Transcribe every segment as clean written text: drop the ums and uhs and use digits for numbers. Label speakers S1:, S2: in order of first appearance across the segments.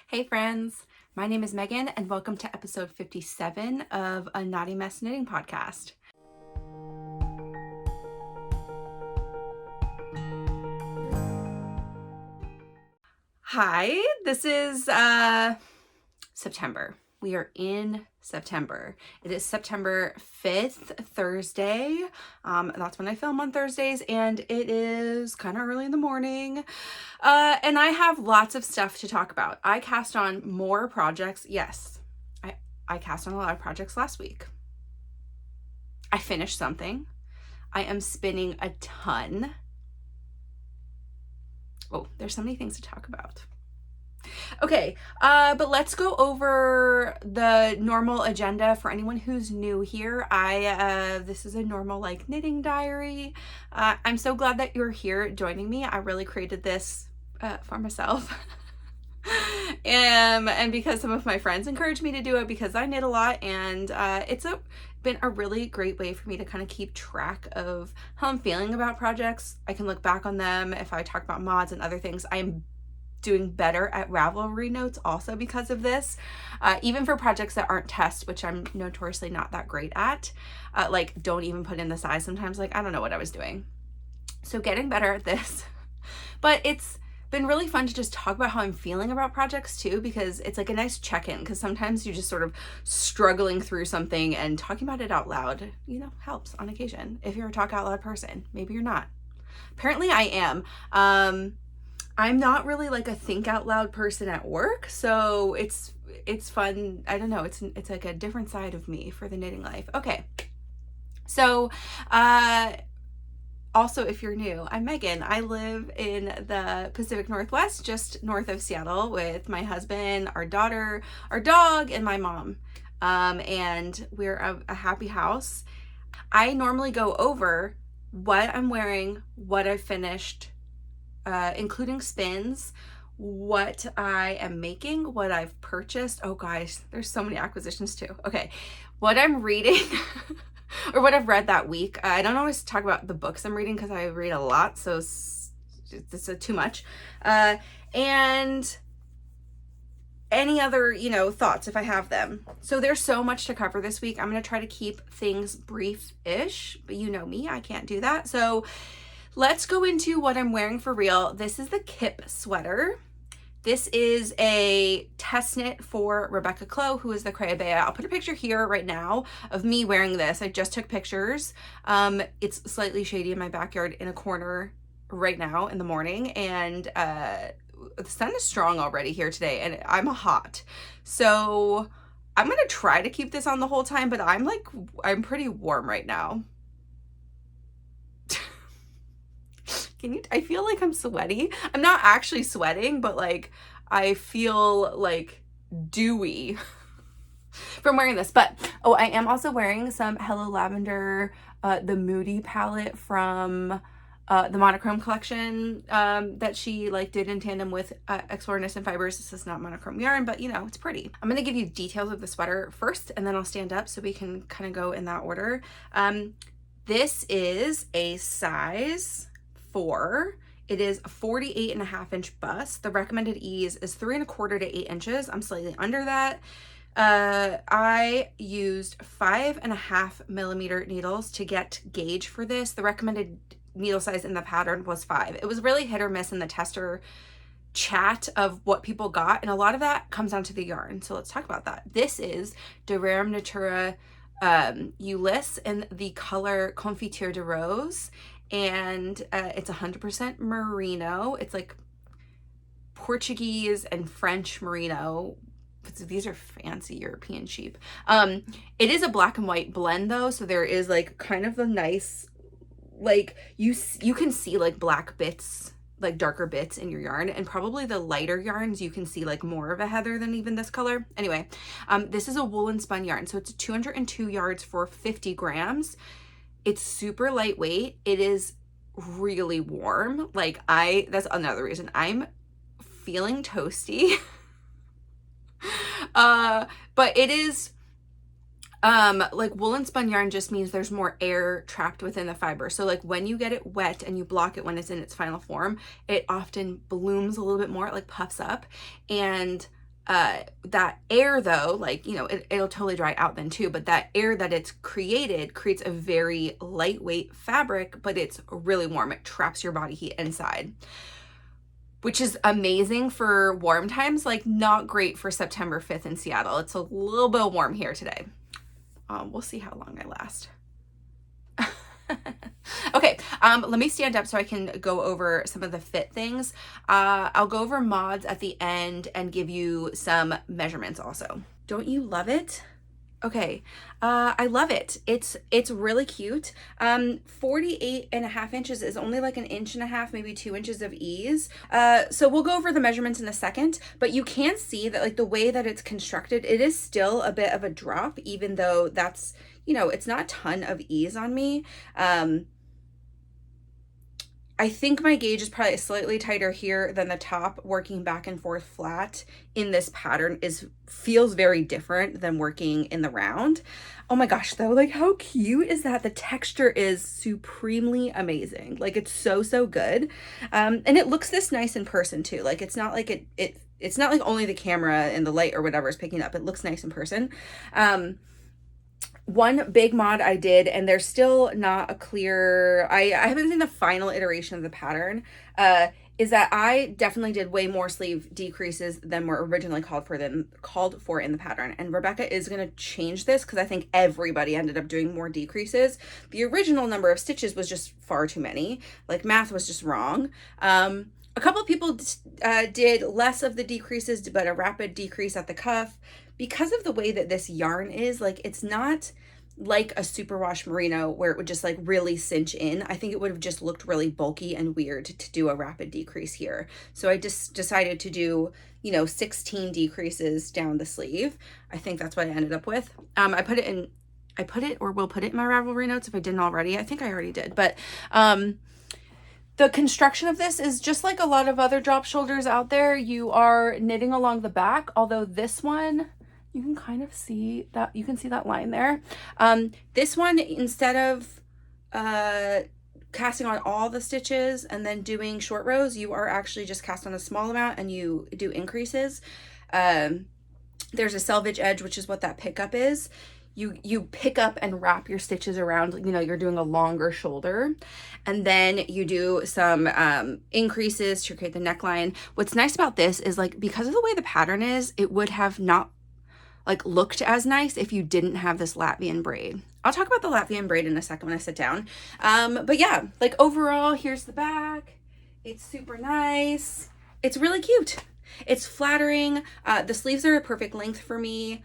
S1: Hey friends, my name is Megan and welcome to episode 57 of a Naughty Mess Knitting podcast. Hi, this is September. We are in September. It is September 5th, Thursday. That's when I film on Thursdays, and it is kind of early in the morning. And I have lots of stuff to talk about. I cast on more projects. Yes, I cast on a lot of projects last week. I finished something. I am spinning a ton. Oh, there's so many things to talk about. Okay, but let's go over the normal agenda for anyone who's new here. This is a normal like knitting diary. I'm so glad that you're here joining me. I really created this for myself. And because some of my friends encouraged me to do it because I knit a lot, and it's been a really great way for me to kind of keep track of how I'm feeling about projects. I can look back on them if I talk about mods and other things. I'm doing better at Ravelry notes also because of this, even for projects that aren't tests, which I'm notoriously not that great at. Like, don't even put in the size sometimes. Like, I don't know what I was doing. So getting better at this. But it's been really fun to just talk about how I'm feeling about projects too, because it's like a nice check-in, because sometimes you're just sort of struggling through something and talking about it out loud, you know, helps on occasion. If you're a talk out loud person, maybe you're not. Apparently I am. I'm not really like a think out loud person at work, so it's fun. I don't know, it's like a different side of me for the knitting life. Okay, so also, if you're new, I'm Megan. I live in the Pacific Northwest, just north of Seattle, with my husband, our daughter, our dog, and my mom. And we're a happy house. I normally go over what I'm wearing, what I've finished, including spins, what I am making, what I've purchased. Oh guys, there's so many acquisitions too. Okay, what I'm reading or what I've read that week. I don't always talk about the books I'm reading because I read a lot, so it's too much. And any other, you know, thoughts if I have them. So there's so much to cover this week. I'm going to try to keep things brief-ish, but you know me, I can't do that. So let's go into what I'm wearing for real. This is the Kip Sweater. This is a test knit for Rebecca Clow, who is the Abbye. I'll put a picture here right now of me wearing this. I just took pictures. It's slightly shady in my backyard in a corner right now in the morning, and the sun is strong already here today, and I'm hot. So I'm gonna try to keep this on the whole time, but I'm pretty warm right now. I feel like I'm sweaty. I'm not actually sweating, but like I feel like dewy from wearing this. But oh, I am also wearing some Hello Lavender, the Moody palette from the monochrome collection that she like did in tandem with Explore Knits and Fibers. This is not monochrome yarn, but you know, it's pretty. I'm gonna give you details of the sweater first, and then I'll stand up so we can kind of go in that order. This is a size 4. It is a 48.5-inch bust. The recommended ease is 3 1/4 to 8 inches. I'm slightly under that. I used 5.5 millimeter needles to get gauge for this. The recommended needle size in the pattern was 5. It was really hit or miss in the tester chat of what people got, and a lot of that comes down to the yarn. So let's talk about that. This is Daydreamer Natura Ulysse in the color Confiture de Rose, and it's 100% merino. It's like Portuguese and French merino. These are fancy European sheep. It is a black and white blend though, so there is like kind of a nice, like you can see like black bits, like darker bits in your yarn, and probably the lighter yarns you can see like more of a heather than even this color. Anyway, this is a woolen spun yarn, so it's 202 yards for 50 grams. It's super lightweight. It is really warm. Like that's another reason I'm feeling toasty. But it is like woolen spun yarn just means there's more air trapped within the fiber. So like when you get it wet and you block it when it's in its final form, it often blooms a little bit more, it like puffs up. And that air though, like, you know, it'll totally dry out then too, but that air that it's created creates a very lightweight fabric, but it's really warm. It traps your body heat inside, which is amazing for warm times, like not great for September 5th in Seattle. It's a little bit warm here today. We'll see how long I last. Okay, let me stand up so I can go over some of the fit things. I'll go over mods at the end and give you some measurements also. Don't you love it? Okay, I love it. It's really cute. 48.5 inches is only like 1.5 inches, maybe 2 inches of ease. So we'll go over the measurements in a second, but you can see that like the way that it's constructed, it is still a bit of a drop, even though that's, you know, it's not a ton of ease on me. I think my gauge is probably slightly tighter here than the top. Working back and forth flat in this pattern feels very different than working in the round. Oh my gosh, though, like how cute is that? The texture is supremely amazing. Like it's so good. And it looks this nice in person too. Like it's not like it's not like only the camera and the light or whatever is picking up. It looks nice in person. One big mod I did, and there's still not a clear, I haven't seen the final iteration of the pattern, is that I definitely did way more sleeve decreases than were originally called for in the pattern. And Rebecca is going to change this because I think everybody ended up doing more decreases. The original number of stitches was just far too many. Like math was just wrong. A couple of people did less of the decreases, but a rapid decrease at the cuff. Because of the way that this yarn is, like it's not like a superwash merino where it would just like really cinch in. I think it would have just looked really bulky and weird to do a rapid decrease here. So I just decided to do, you know, 16 decreases down the sleeve. I think that's what I ended up with. I put it or will put it in my Ravelry notes if I didn't already. I think I already did, but the construction of this is just like a lot of other drop shoulders out there. You are knitting along the back, although this one, you can kind of see that, you can see that line there. This one, instead of casting on all the stitches and then doing short rows, you are actually just cast on a small amount and you do increases. There's a selvage edge, which is what that pickup is. You pick up and wrap your stitches around, you know, you're doing a longer shoulder, and then you do some increases to create the neckline. What's nice about this is like, because of the way the pattern is, it would have not like looked as nice if you didn't have this Latvian braid. I'll talk about the Latvian braid in a second when I sit down. But yeah, like overall, here's the back. It's super nice. It's really cute. It's flattering. The sleeves are a perfect length for me.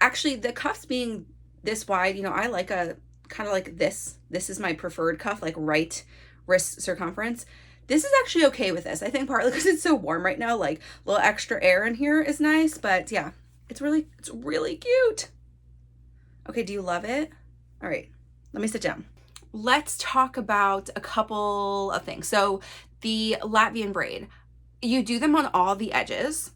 S1: Actually the cuffs being this wide, you know, I like a kind of like this. This is my preferred cuff, like right wrist circumference. This is actually okay with this. I think partly because it's so warm right now, like a little extra air in here is nice, but yeah, it's really cute. Okay, do you love it? All right, let me sit down. Let's talk about a couple of things. So the Latvian braid, you do them on all the edges.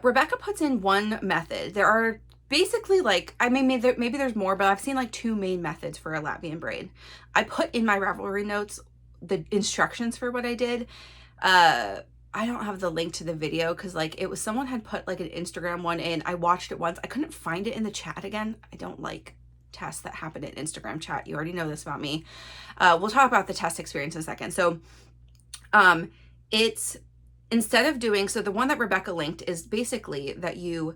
S1: Rebecca puts in one method. There are basically like, I mean, maybe there's more, but I've seen like 2 main methods for a Latvian braid. I put in my Ravelry notes the instructions for what I did. I don't have the link to the video because like it was, someone had put like an Instagram one in. I watched it once. I couldn't find it in the chat again. I don't like tests that happen in Instagram chat. You already know this about me. We'll talk about the test experience in a second. So it's, instead of doing, so the one that Rebecca linked is basically that you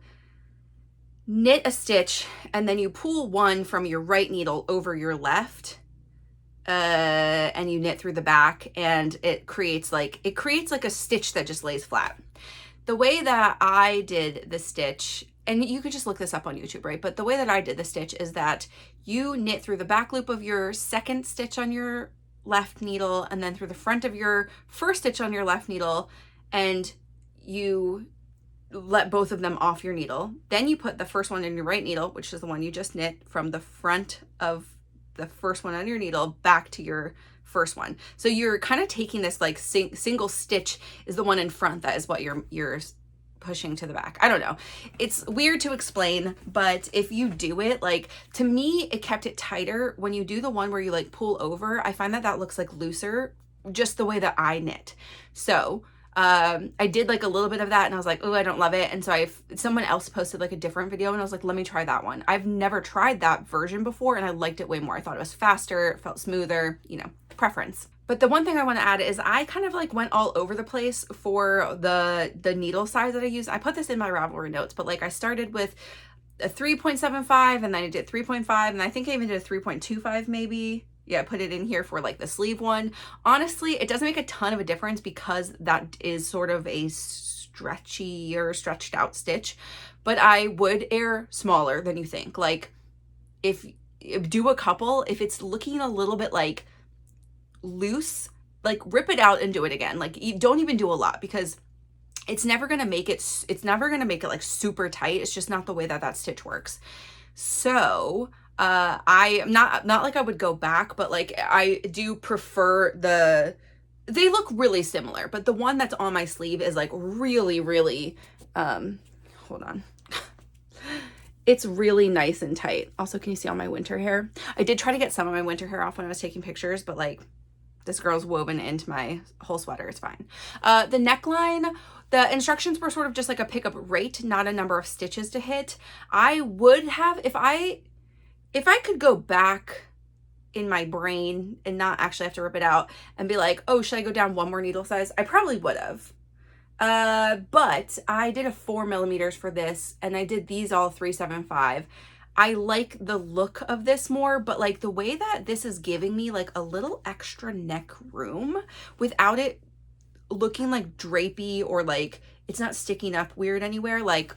S1: knit a stitch and then you pull one from your right needle over your left, and you knit through the back, and it creates like a stitch that just lays flat. The way that I did the stitch, and you could just look this up on YouTube, right? But the way that I did the stitch is that you knit through the back loop of your second stitch on your left needle and then through the front of your first stitch on your left needle, and you let both of them off your needle. Then you put the first one in your right needle, which is the one you just knit, from the front of the first one on your needle back to your first one. So you're kind of taking this like single stitch is the one in front, that is what you're pushing to the back. I don't know. It's weird to explain, but if you do it, like to me, it kept it tighter. When you do the one where you like pull over, I find that looks like looser, just the way that I knit. So I did like a little bit of that and I was like, oh, I don't love it. And so someone else posted like a different video and I was like, let me try that one. I've never tried that version before and I liked it way more. I thought it was faster, it felt smoother, you know, preference. But the one thing I want to add is I kind of like went all over the place for the needle size that I use. I put this in my Ravelry notes, but like I started with a 3.75 and then I did 3.5 and I think I even did a 3.25 maybe. Yeah, I put it in here for like the sleeve one. Honestly, it doesn't make a ton of a difference because that is sort of a stretchy or stretched out stitch, but I would err smaller than you think. Like if do a couple, if it's looking a little bit like loose, like rip it out and do it again. Like you don't even do a lot because it's never going to make it like super tight. It's just not the way that that stitch works. So I am not like I would go back, but like I do prefer they look really similar, but the one that's on my sleeve is like really, really, hold on. It's really nice and tight. Also, can you see all my winter hair? I did try to get some of my winter hair off when I was taking pictures, but like this girl's woven into my whole sweater. It's fine. The neckline, the instructions were sort of just like a pickup rate, not a number of stitches to hit. I would have, if I could go back in my brain and not actually have to rip it out and be like, oh, should I go down one more needle size? I probably would have. But I did a 4 millimeters for this and I did these all 375. I like the look of this more, but like the way that this is giving me like a little extra neck room without it looking like drapey or like it's not sticking up weird anywhere. Like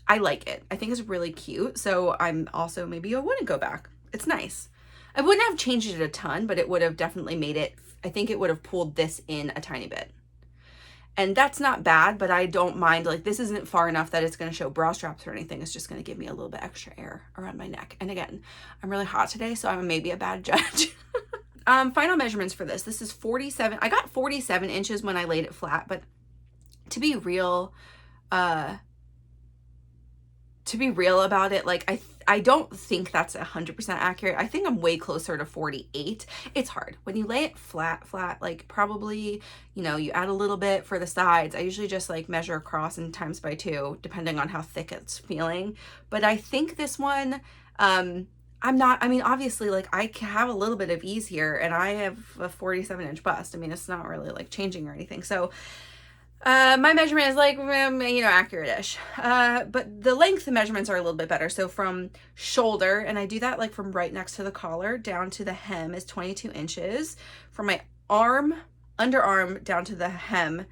S1: I like it. I think it's really cute. So I'm also, maybe I wouldn't go back. It's nice. I wouldn't have changed it a ton, but it would have definitely made it, I think it would have pulled this in a tiny bit. And that's not bad, but I don't mind, like this isn't far enough that it's going to show bra straps or anything. It's just going to give me a little bit extra air around my neck. And again, I'm really hot today, so I'm maybe a bad judge. Final measurements for this. This is 47. I got 47 inches when I laid it flat, but to be real about it, like I don't think that's 100% accurate. I think I'm way closer to 48. It's hard when you lay it flat, like probably, you know, you add a little bit for the sides. I usually just like measure across and times by 2, depending on how thick it's feeling. But I think this one, I mean, obviously like I have a little bit of ease here and I have a 47-inch bust. I mean, it's not really like changing or anything. So my measurement is like, you know, accurate-ish. But the length measurements are a little bit better. So from shoulder, and I do that like from right next to the collar down to the hem is 22 inches. From my arm, underarm down to the hem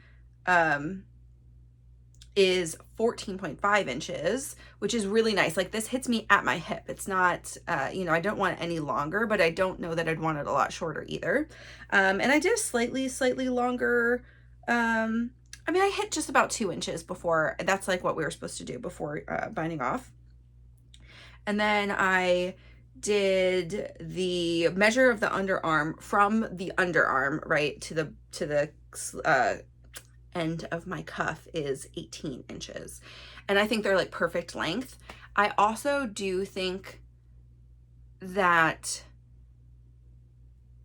S1: is 14.5 inches, which is really nice. Like this hits me at my hip. It's not, you know, I don't want it any longer, but I don't know that I'd want it a lot shorter either. And I did a slightly longer, I mean, I hit just about 2 inches before. That's like what we were supposed to do before binding off. And then I did the measure of the underarm from the underarm right to the end of my cuff is 18 inches. And I think they're like perfect length. I also do think that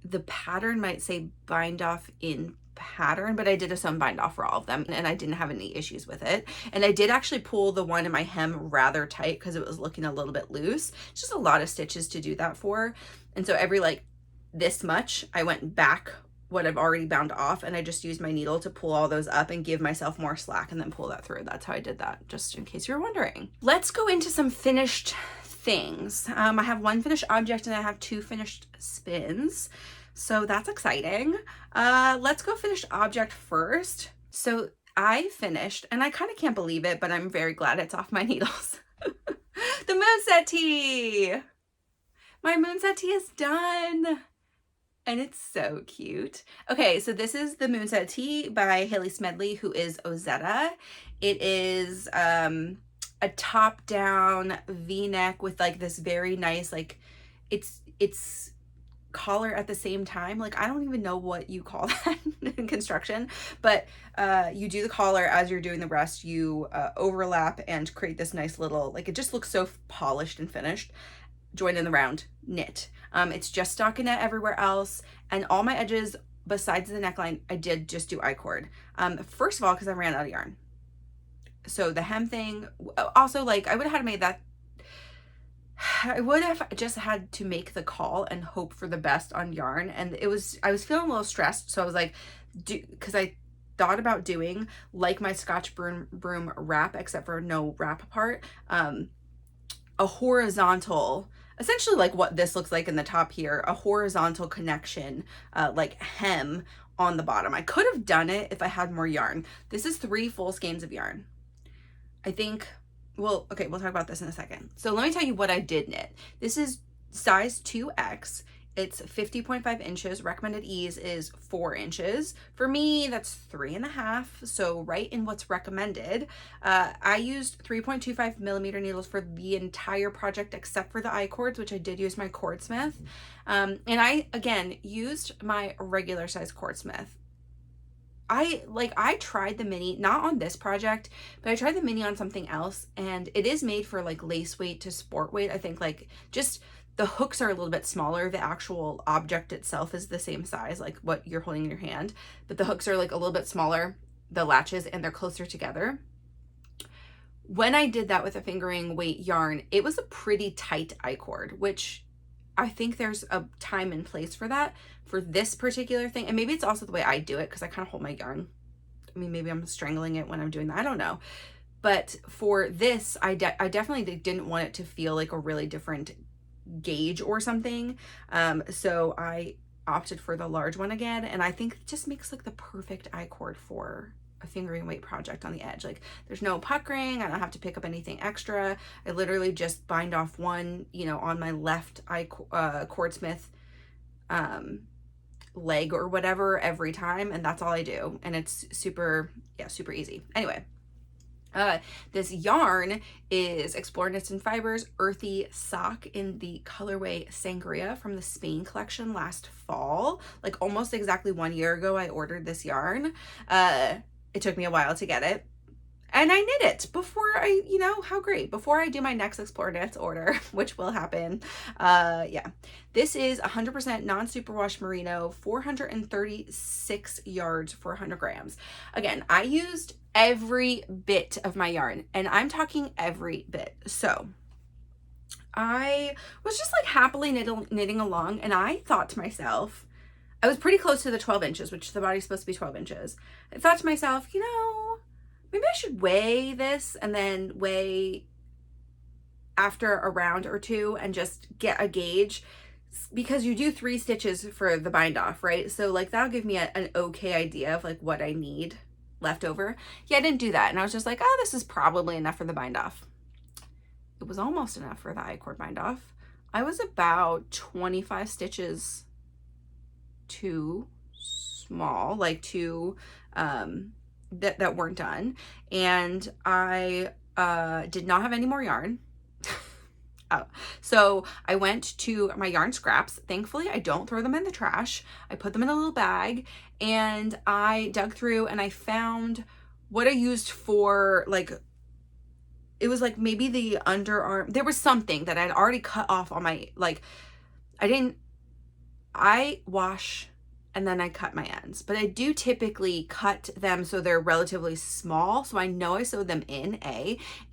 S1: the pattern might say bind off in pattern, but I did a sewn bind off for all of them and I didn't have any issues with it. And I did actually pull the one in my hem rather tight because it was looking a little bit loose. It's just a lot of stitches to do that for. And so every like this much, I went back what I've already bound off and I just used my needle to pull all those up and give myself more slack and then pull that through. That's how I did that, just in case you're wondering. Let's go into some finished things. I have 1 finished object and I have 2 finished spins. So that's exciting. Let's go finished object first. So I finished, and I kind of can't believe it, but I'm very glad it's off my needles. The moonset tee. My moonset tee is done. And it's so cute. Okay, so this is the moonset tee by Hayley Smedley, who is Ozetta. It is a top-down V-neck with like this very nice, like it's collar at the same time. Like I don't even know what you call that in construction, but you do the collar as you're doing the rest. You overlap and create this nice little, like it just looks so polished and finished. Join in the round knit. It's just stockinette everywhere else, and all my edges besides the neckline, I did just do I-cord. First of all, because I ran out of yarn. So the hem thing, also like I would have made that, I would have just had to make the call and hope for the best on yarn. And I was feeling a little stressed. So I was like, because I thought about doing like my Scotch broom wrap, except for no wrap part, a horizontal, essentially like what this looks like in the top here, a horizontal connection, like hem on the bottom. I could have done it if I had more yarn. This is 3 full skeins of yarn. I think, well, okay, we'll talk about this in a second. So let me tell you what I did knit. This is size 2X. It's 50.5 inches. Recommended ease is 4 inches. For me, that's 3.5. So right in what's recommended. I used 3.25 millimeter needles for the entire project, except for the I-cords, which I did use my Cordsmith. And I, again, used my regular size Cordsmith. I tried the mini, not on this project, but I tried the mini on something else, and it is made for like lace weight to sport weight. I think like just the hooks are a little bit smaller. The actual object itself is the same size, like what you're holding in your hand, but the hooks are like a little bit smaller, the latches, and they're closer together. When I did that with a fingering weight yarn, it was a pretty tight I-cord, which I think there's a time and place for that for this particular thing. And maybe it's also the way I do it, because I kind of hold my yarn. I mean, maybe I'm strangling it when I'm doing that. I don't know. But for this, I definitely didn't want it to feel like a really different gauge or something. So I opted for the large one again. And I think it just makes like the perfect I-cord for a fingering weight project on the edge. Like there's no puckering. I don't have to pick up anything extra. I literally just bind off one, you know, on my left Cordsmith leg or whatever every time, and that's all I do. And it's super easy. Anyway, this yarn is Explore Knits and Fibers Earthy Sock in the colorway Sangria from the Spain collection last fall. Like almost exactly 1 year ago, I ordered this yarn. It took me a while to get it. And I knit it before I, you know, how great, before I do my next Explore Knits order, which will happen. Yeah, this is 100% non-superwash merino, 436 yards for 100 grams. Again, I used every bit of my yarn, and I'm talking every bit. So I was just like happily knitting along, and I thought to myself, I was pretty close to the 12 inches, which the body's supposed to be 12 inches. I thought to myself, you know, maybe I should weigh this and then weigh after a round or two and just get a gauge, because you do 3 stitches for the bind off, right? So like that'll give me an okay idea of like what I need left over. Yeah, I didn't do that. And I was just like, oh, this is probably enough for the bind off. It was almost enough for the I-cord bind off. I was about 25 stitches too small, like too that weren't done, and I did not have any more yarn. So I went to my yarn scraps. Thankfully, I don't throw them in the trash. I put them in a little bag, and I dug through and I found what I used for, like, it was like maybe the underarm. There was something that I'd already cut off on my, like, I wash and then I cut my ends, but I do typically cut them so they're relatively small, so I know I sewed them in,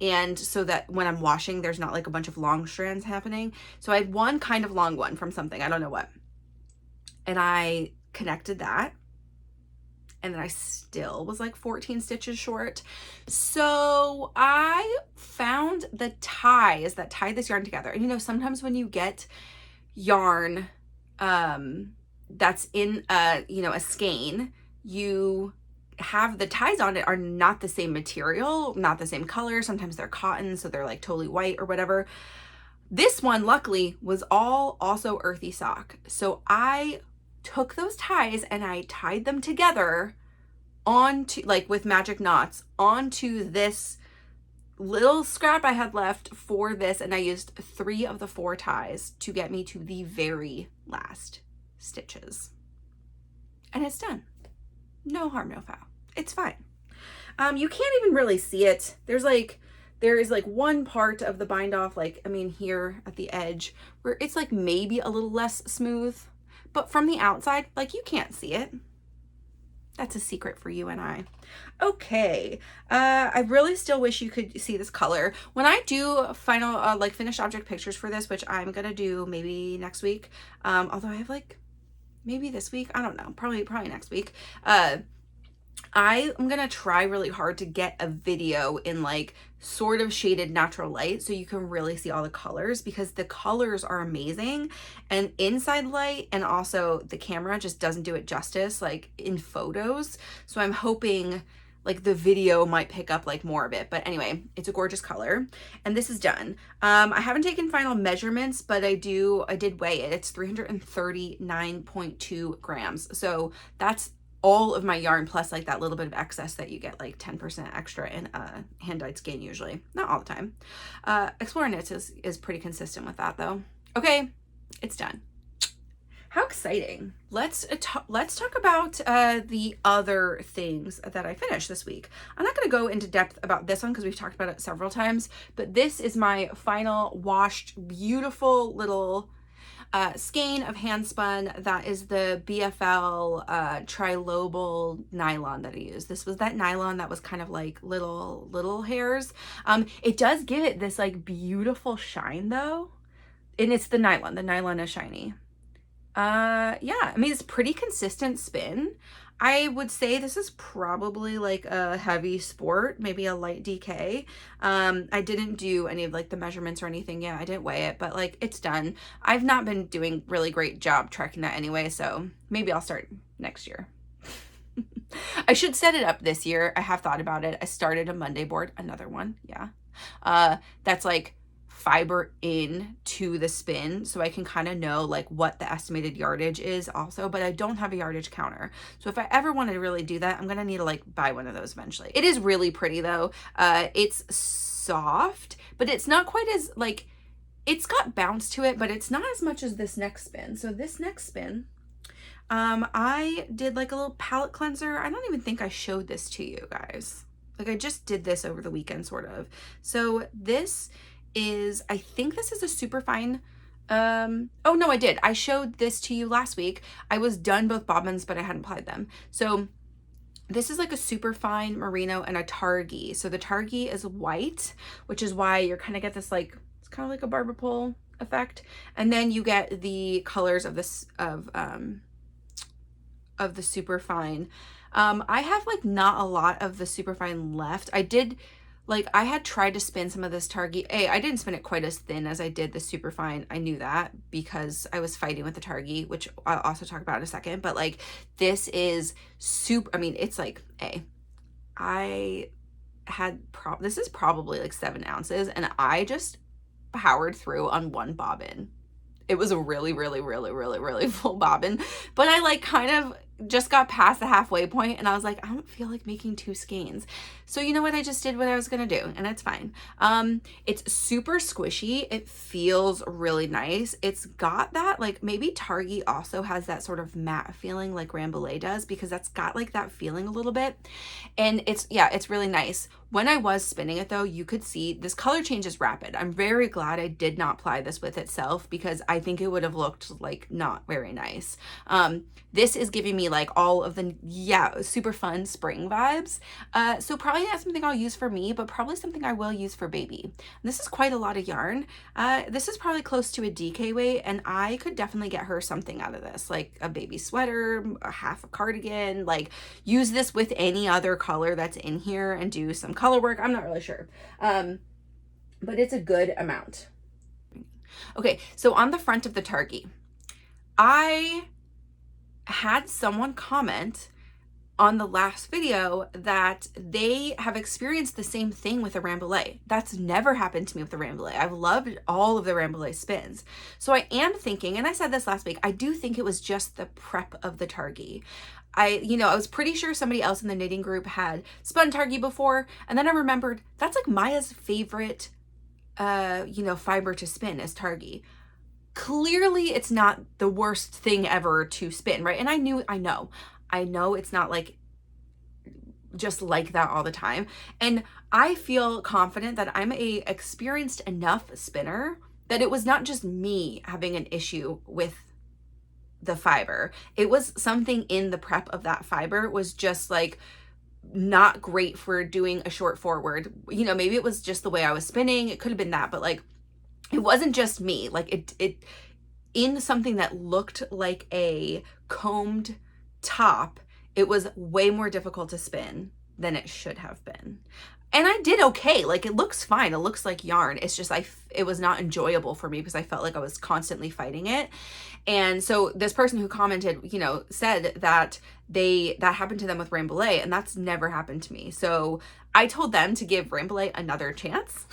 S1: and so that when I'm washing, there's not like a bunch of long strands happening. So I had one kind of long one from something, I don't know what, and I connected that, and then I still was like 14 stitches short. So I found the ties that tie this yarn together. And you know, sometimes when you get yarn that's in a, you know, a skein, you have the ties on it are not the same material, not the same color. Sometimes they're cotton, so they're like totally white or whatever. This one, luckily, was all also earthy sock. So I took those ties and I tied them together onto, like with magic knots, onto this little scrap I had left for this, and I used 3 of the 4 ties to get me to the very last stitches, and it's done. No harm, no foul. It's fine. You can't even really see it. There is like one part of the bind off, like, I mean, here at the edge where it's like maybe a little less smooth, but from the outside, like, you can't see it. That's a secret for you and I. Okay, I really still wish you could see this color. When I do final, like, finished object pictures for this, which I'm gonna do maybe next week, although I have, like, maybe this week, I don't know, probably next week, I'm gonna try really hard to get a video in, like, sort of shaded natural light so you can really see all the colors, because the colors are amazing, and inside light and also the camera just doesn't do it justice, like, in photos. So I'm hoping, like, the video might pick up, like, more of it. But anyway, it's a gorgeous color, and this is done. I haven't taken final measurements, but I did weigh it. It's 339.2 grams. So that's all of my yarn plus, like, that little bit of excess that you get, like 10% extra in hand-dyed skein usually. Not all the time. Explore Knits is pretty consistent with that though. Okay, it's done. How exciting. Let's talk about the other things that I finished this week. I'm not going to go into depth about this one because we've talked about it several times, but this is my final washed, beautiful little skein of hand spun. That is the BFL trilobal nylon that I used. This was that nylon that was kind of like little hairs. It does give it this, like, beautiful shine though, and it's the nylon. The nylon is shiny. Yeah, I mean, it's pretty consistent spin. I would say this is probably like a heavy sport, maybe a light DK. I didn't do any of, like, the measurements or anything yet. I didn't weigh it, but, like, it's done. I've not been doing really great job tracking that anyway, so maybe I'll start next year. I should set it up this year. I have thought about it. I started a Monday board, another one. Yeah. That's like fiber in to the spin, so I can kind of know, like, what the estimated yardage is also, but I don't have a yardage counter. So if I ever want to really do that, I'm gonna need to, like, buy one of those eventually. It is really pretty though. It's soft, but it's not quite as, like, it's got bounce to it, but it's not as much as this next spin. So this next spin, I did, like, a little palette cleanser. I don't even think I showed this to you guys. Like, I just did this over the weekend, sort of. So this is, I think this is a super fine, oh no, I did. I showed this to you last week. I was done both bobbins, but I hadn't applied them. So this is like a super fine merino and a targhee. So the targhee is white, which is why you're kind of get this, like, it's kind of like a barber pole effect. And then you get the colors of this, of the super fine. I have, like, not a lot of the super fine left. I did, like, I had tried to spin some of this targhee. I didn't spin it quite as thin as I did the super fine. I knew that because I was fighting with the targhee, which I'll also talk about in a second. But, like, this is super, I mean, it's like, I had, this is probably like 7 ounces, and I just powered through on one bobbin. It was a really full bobbin, but I, like, kind of just got past the halfway point, and I was like, I don't feel like making 2 skeins. So you know what? I just did what I was gonna do, and it's fine. It's super squishy. It feels really nice. It's got that, like, maybe targhee also has that sort of matte feeling like Rambouillet does, because that's got, like, that feeling a little bit. And it's, yeah, it's really nice. When I was spinning it though, you could see this color change is rapid. I'm very glad I did not ply this with itself, because I think it would have looked, like, not very nice. This is giving me, like, all of the, yeah, super fun spring vibes. So probably not something I'll use for me, but probably something I will use for baby. And this is quite a lot of yarn. This is probably close to a DK weight, and I could definitely get her something out of this, like a baby sweater, a half a cardigan, like, use this with any other color that's in here and do some color work. I'm not really sure. But it's a good amount. Okay, so on the front of the targhee, I had someone comment on the last video that they have experienced the same thing with a Rambouillet. That's never happened to me with the Rambouillet. I've loved all of the Rambouillet spins. So I am thinking, and I said this last week, I do think it was just the prep of the targhee. I was pretty sure somebody else in the knitting group had spun targhee before, and then I remembered that's, like, Maya's favorite, fiber to spin is targhee. Clearly it's not the worst thing ever to spin, right? And I know it's not, like, just like that all the time. And I feel confident that I'm a experienced enough spinner that it was not just me having an issue with the fiber. It was something in the prep of that fiber was just like not great for doing a short forward. You know, maybe it was just the way I was spinning. It could have been that, but like, it wasn't just me. Like it in something that looked like a combed top, it was way more difficult to spin than it should have been. And I did okay. Like, it looks fine. It looks like yarn. It's just, it was not enjoyable for me because I felt like I was constantly fighting it. And so this person who commented, you know, said that that happened to them with Rebecca, and that's never happened to me. So I told them to give Rebecca another chance.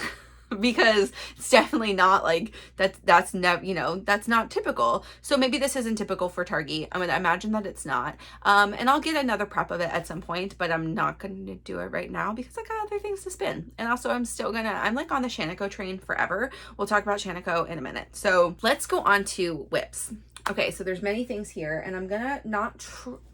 S1: Because it's definitely not like that's never, you know, that's not typical. So maybe this isn't typical for Targi. I'm gonna imagine that it's not. And I'll get another prep of it at some point, but I'm not gonna do it right now because I got other things to spin. And also I'm like on the Shanico train forever. We'll talk about Shanico in a minute. So let's go on to whips. Okay, so there's many things here, and I'm gonna not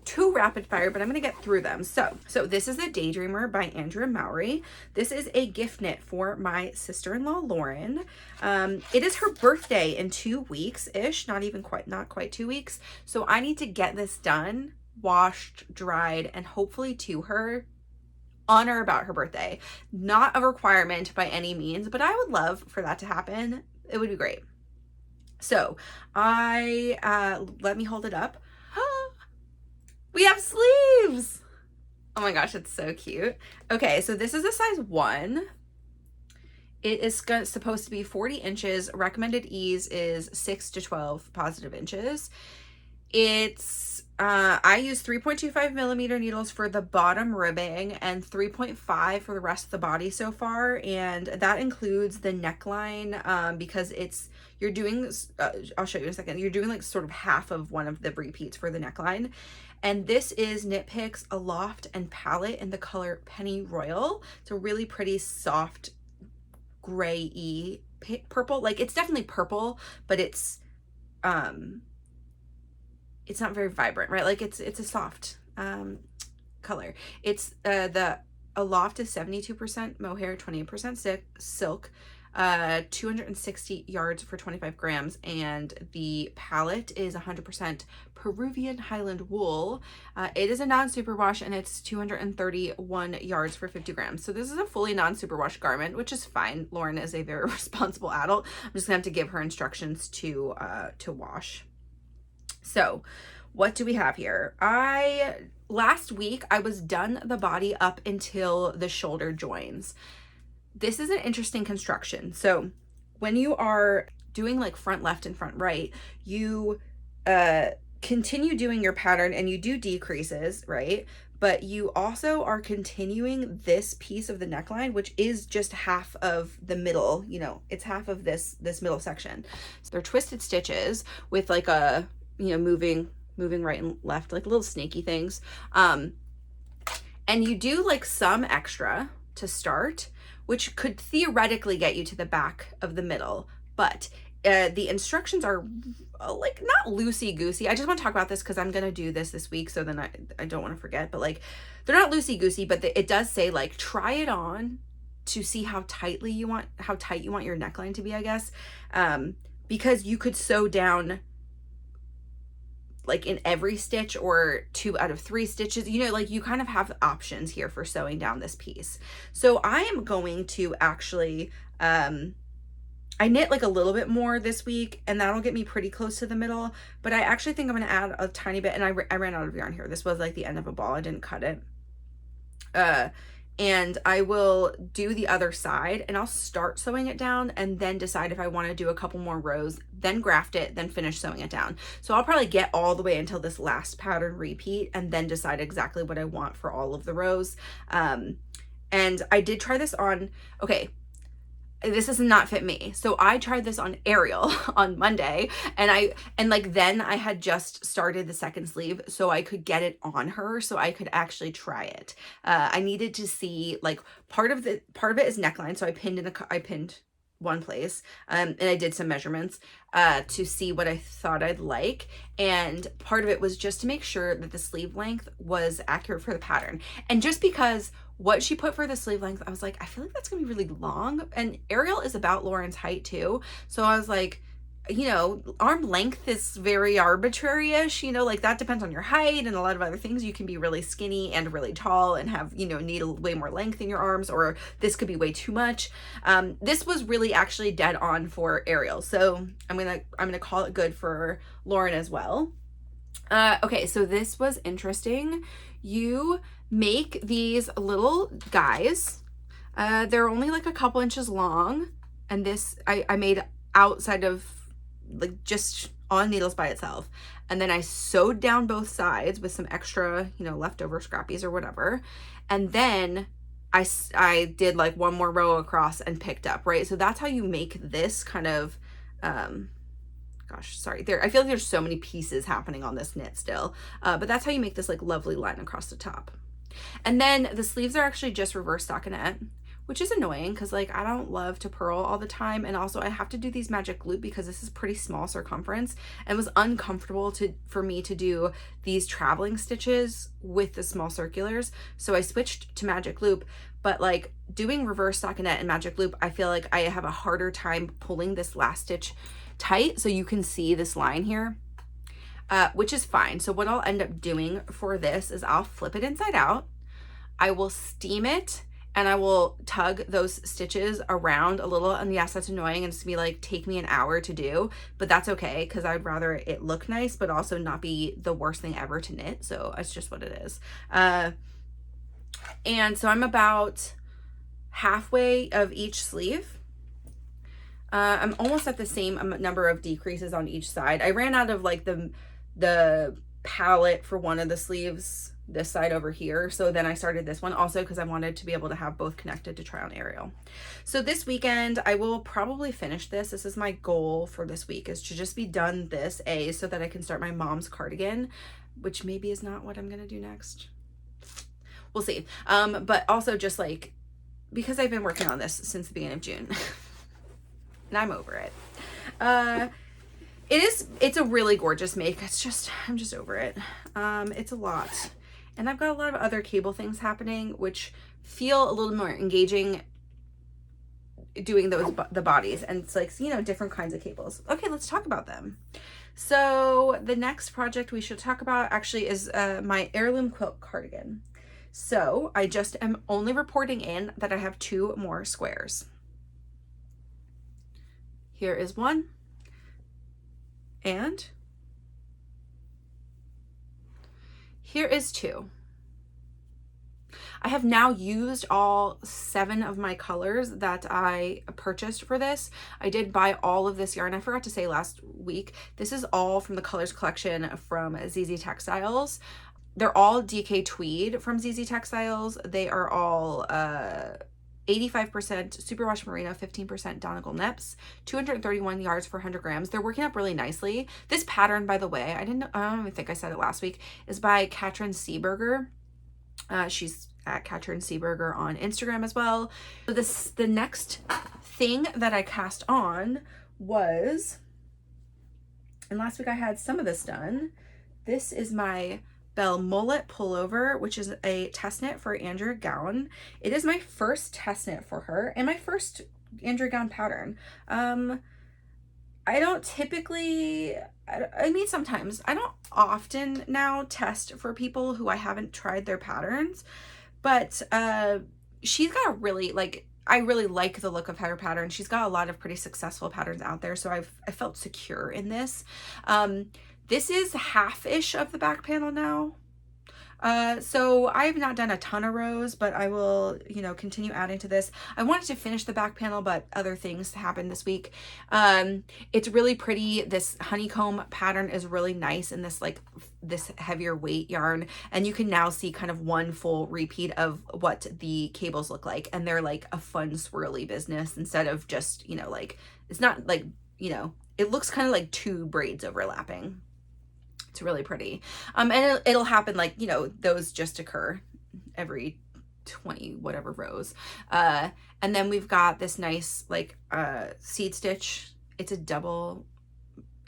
S1: too rapid fire, but I'm gonna get through them. So this is the Daydreamer by Andrea Mowry. This is a gift knit for my sister-in-law Lauren. It is her birthday in 2 weeks-ish, not quite 2 weeks. So I need to get this done, washed, dried, and hopefully to her on or about her birthday. Not a requirement by any means, but I would love for that to happen. It would be great. So let me hold it up. We have sleeves. Oh my gosh, it's so cute. Okay, so this is a size 1. It is supposed to be 40 inches. Recommended ease is 6 to 12 positive inches. It's I use 3.25 millimeter needles for the bottom ribbing and 3.5 for the rest of the body so far, and that includes the neckline because you're doing I'll show you in a second. You're doing like sort of half of one of the repeats for the neckline. And this is Knit Picks Aloft and Palette in the color Penny Royal. It's a really pretty soft gray-y purple. Like, it's definitely purple, but it's not very vibrant, right? Like, it's a soft color. It's the Aloft is 72% mohair, 28% silk, 260 yards for 25 grams, and the palette is 100% Peruvian Highland wool. It is a non-superwash, and it's 231 yards for 50 grams. So this is a fully non-superwash garment, which is fine. Lauren is a very responsible adult. I'm just gonna have to give her instructions to wash. So what do we have here? Last week I was done the body up until the shoulder joins. This is an interesting construction. So when you are doing like front left and front right, you continue doing your pattern and you do decreases, right? But you also are continuing this piece of the neckline, which is just half of the middle, you know, it's half of this middle section. So they're twisted stitches with like a, you know, moving right and left, like little snaky things. And you do like some extra to start, which could theoretically get you to the back of the middle, but the instructions are like not loosey-goosey. I just want to talk about this because I'm going to do this week, so then I don't want to forget, but like they're not loosey-goosey, but it does say like try it on to see how tight you want your neckline to be, I guess, because you could sew down like in every stitch or 2 out of 3 stitches, you know, like you kind of have options here for sewing down this piece. So I am going to actually, I knit like a little bit more this week, and that'll get me pretty close to the middle, but I actually think I'm going to add a tiny bit, and I ran out of yarn here. This was like the end of a ball. I didn't cut it. And I will do the other side, and I'll start sewing it down and then decide if I want to do a couple more rows, then graft it, then finish sewing it down. So I'll probably get all the way until this last pattern repeat and then decide exactly what I want for all of the rows. And I did try this on, okay, this does not fit me. So I tried this on Ariel on Monday, and like then I had just started the second sleeve so I could get it on her so I could actually try it. I needed to see like part of it is neckline, so I pinned one place, and I did some measurements to see what I thought I'd like, and part of it was just to make sure that the sleeve length was accurate for the pattern. And just because what she put for the sleeve length, I was like, I feel like that's gonna be really long, and Ariel is about Lauren's height too, so I was like, you know, arm length is very arbitrary-ish, you know, like that depends on your height and a lot of other things. You can be really skinny and really tall and have, you know, need way more length in your arms, or this could be way too much. This was really actually dead on for Ariel. So I'm gonna call it good for Lauren as well. Okay, so this was interesting. You make these little guys. They're only like a couple inches long, and this I made outside of, like, just on needles by itself, and then I sewed down both sides with some extra, you know, leftover scrappies or whatever, and then I did like one more row across and picked up, right? So that's how you make this kind of gosh, sorry, I feel like there's so many pieces happening on this knit still, but that's how you make this like lovely line across the top. And then the sleeves are actually just reverse stockinette, which is annoying because, like, I don't love to purl all the time, and also I have to do these magic loop because this is pretty small circumference, and it was uncomfortable for me to do these traveling stitches with the small circulars, so I switched to magic loop. But like doing reverse stockinette and magic loop, I feel like I have a harder time pulling this last stitch tight, so you can see this line here, which is fine. So what I'll end up doing for this is I'll flip it inside out, I will steam it, and I will tug those stitches around a little. And yes, that's annoying, and it's gonna be like take me an hour to do, but that's okay because I'd rather it look nice but also not be the worst thing ever to knit. So it's just what it is. And so I'm about halfway of each sleeve. I'm almost at the same number of decreases on each side. I ran out of like the palette for one of the sleeves, this side over here, so then I started this one also because I wanted to be able to have both connected to try on Ariel. So this weekend I will probably finish this. This is my goal for this week, is to just be done this so that I can start my mom's cardigan, which maybe is not what I'm gonna do next. We'll see. But also just like because I've been working on this since the beginning of June and I'm over it. It's a really gorgeous make. I'm just over it. It's a lot. And I've got a lot of other cable things happening, which feel a little more engaging doing the bodies. And it's like, you know, different kinds of cables. Okay, let's talk about them. So the next project we should talk about actually is my Heirloom quilt cardigan. So I just am only reporting in that I have 2 more squares. Here is one. And here is 2. I have now used all 7 of my colors that I purchased for this. I did buy all of this yarn. I forgot to say last week, this is all from the colors collection from ZZ Textiles. They're all DK Tweed from ZZ Textiles. They are all 85% superwash merino, 15% Donegal Neps, 231 yards for 100 grams. They're working up really nicely. This pattern, by the way, I don't even think I said it last week, is by Katrin Seeberger. She's at Katrin Seeberger on Instagram as well. So the next thing that I cast on was, and last week I had some of this done. This is my Belmullet Pullover, which is a test knit for Andrea Gaughan. It is my first test knit for her and my first Andrea Gaughan pattern. I don't typically, I mean, sometimes, I don't often now test for people who I haven't tried their patterns, but she's got a really, like, I really like the look of her pattern. She's got a lot of pretty successful patterns out there, so I felt secure in this. This is half-ish of the back panel now. So I've not done a ton of rows, but I will, you know, continue adding to this. I wanted to finish the back panel, but other things happened this week. It's really pretty. This honeycomb pattern is really nice in this, like, this heavier weight yarn. And you can now see kind of one full repeat of what the cables look like. And they're like a fun swirly business instead of just, you know, like, it's not like, you know, it looks kind of like 2 braids overlapping. It's really pretty. And it'll happen, like, you know, those just occur every 20 whatever rows. And then we've got this nice, like, seed stitch. It's a double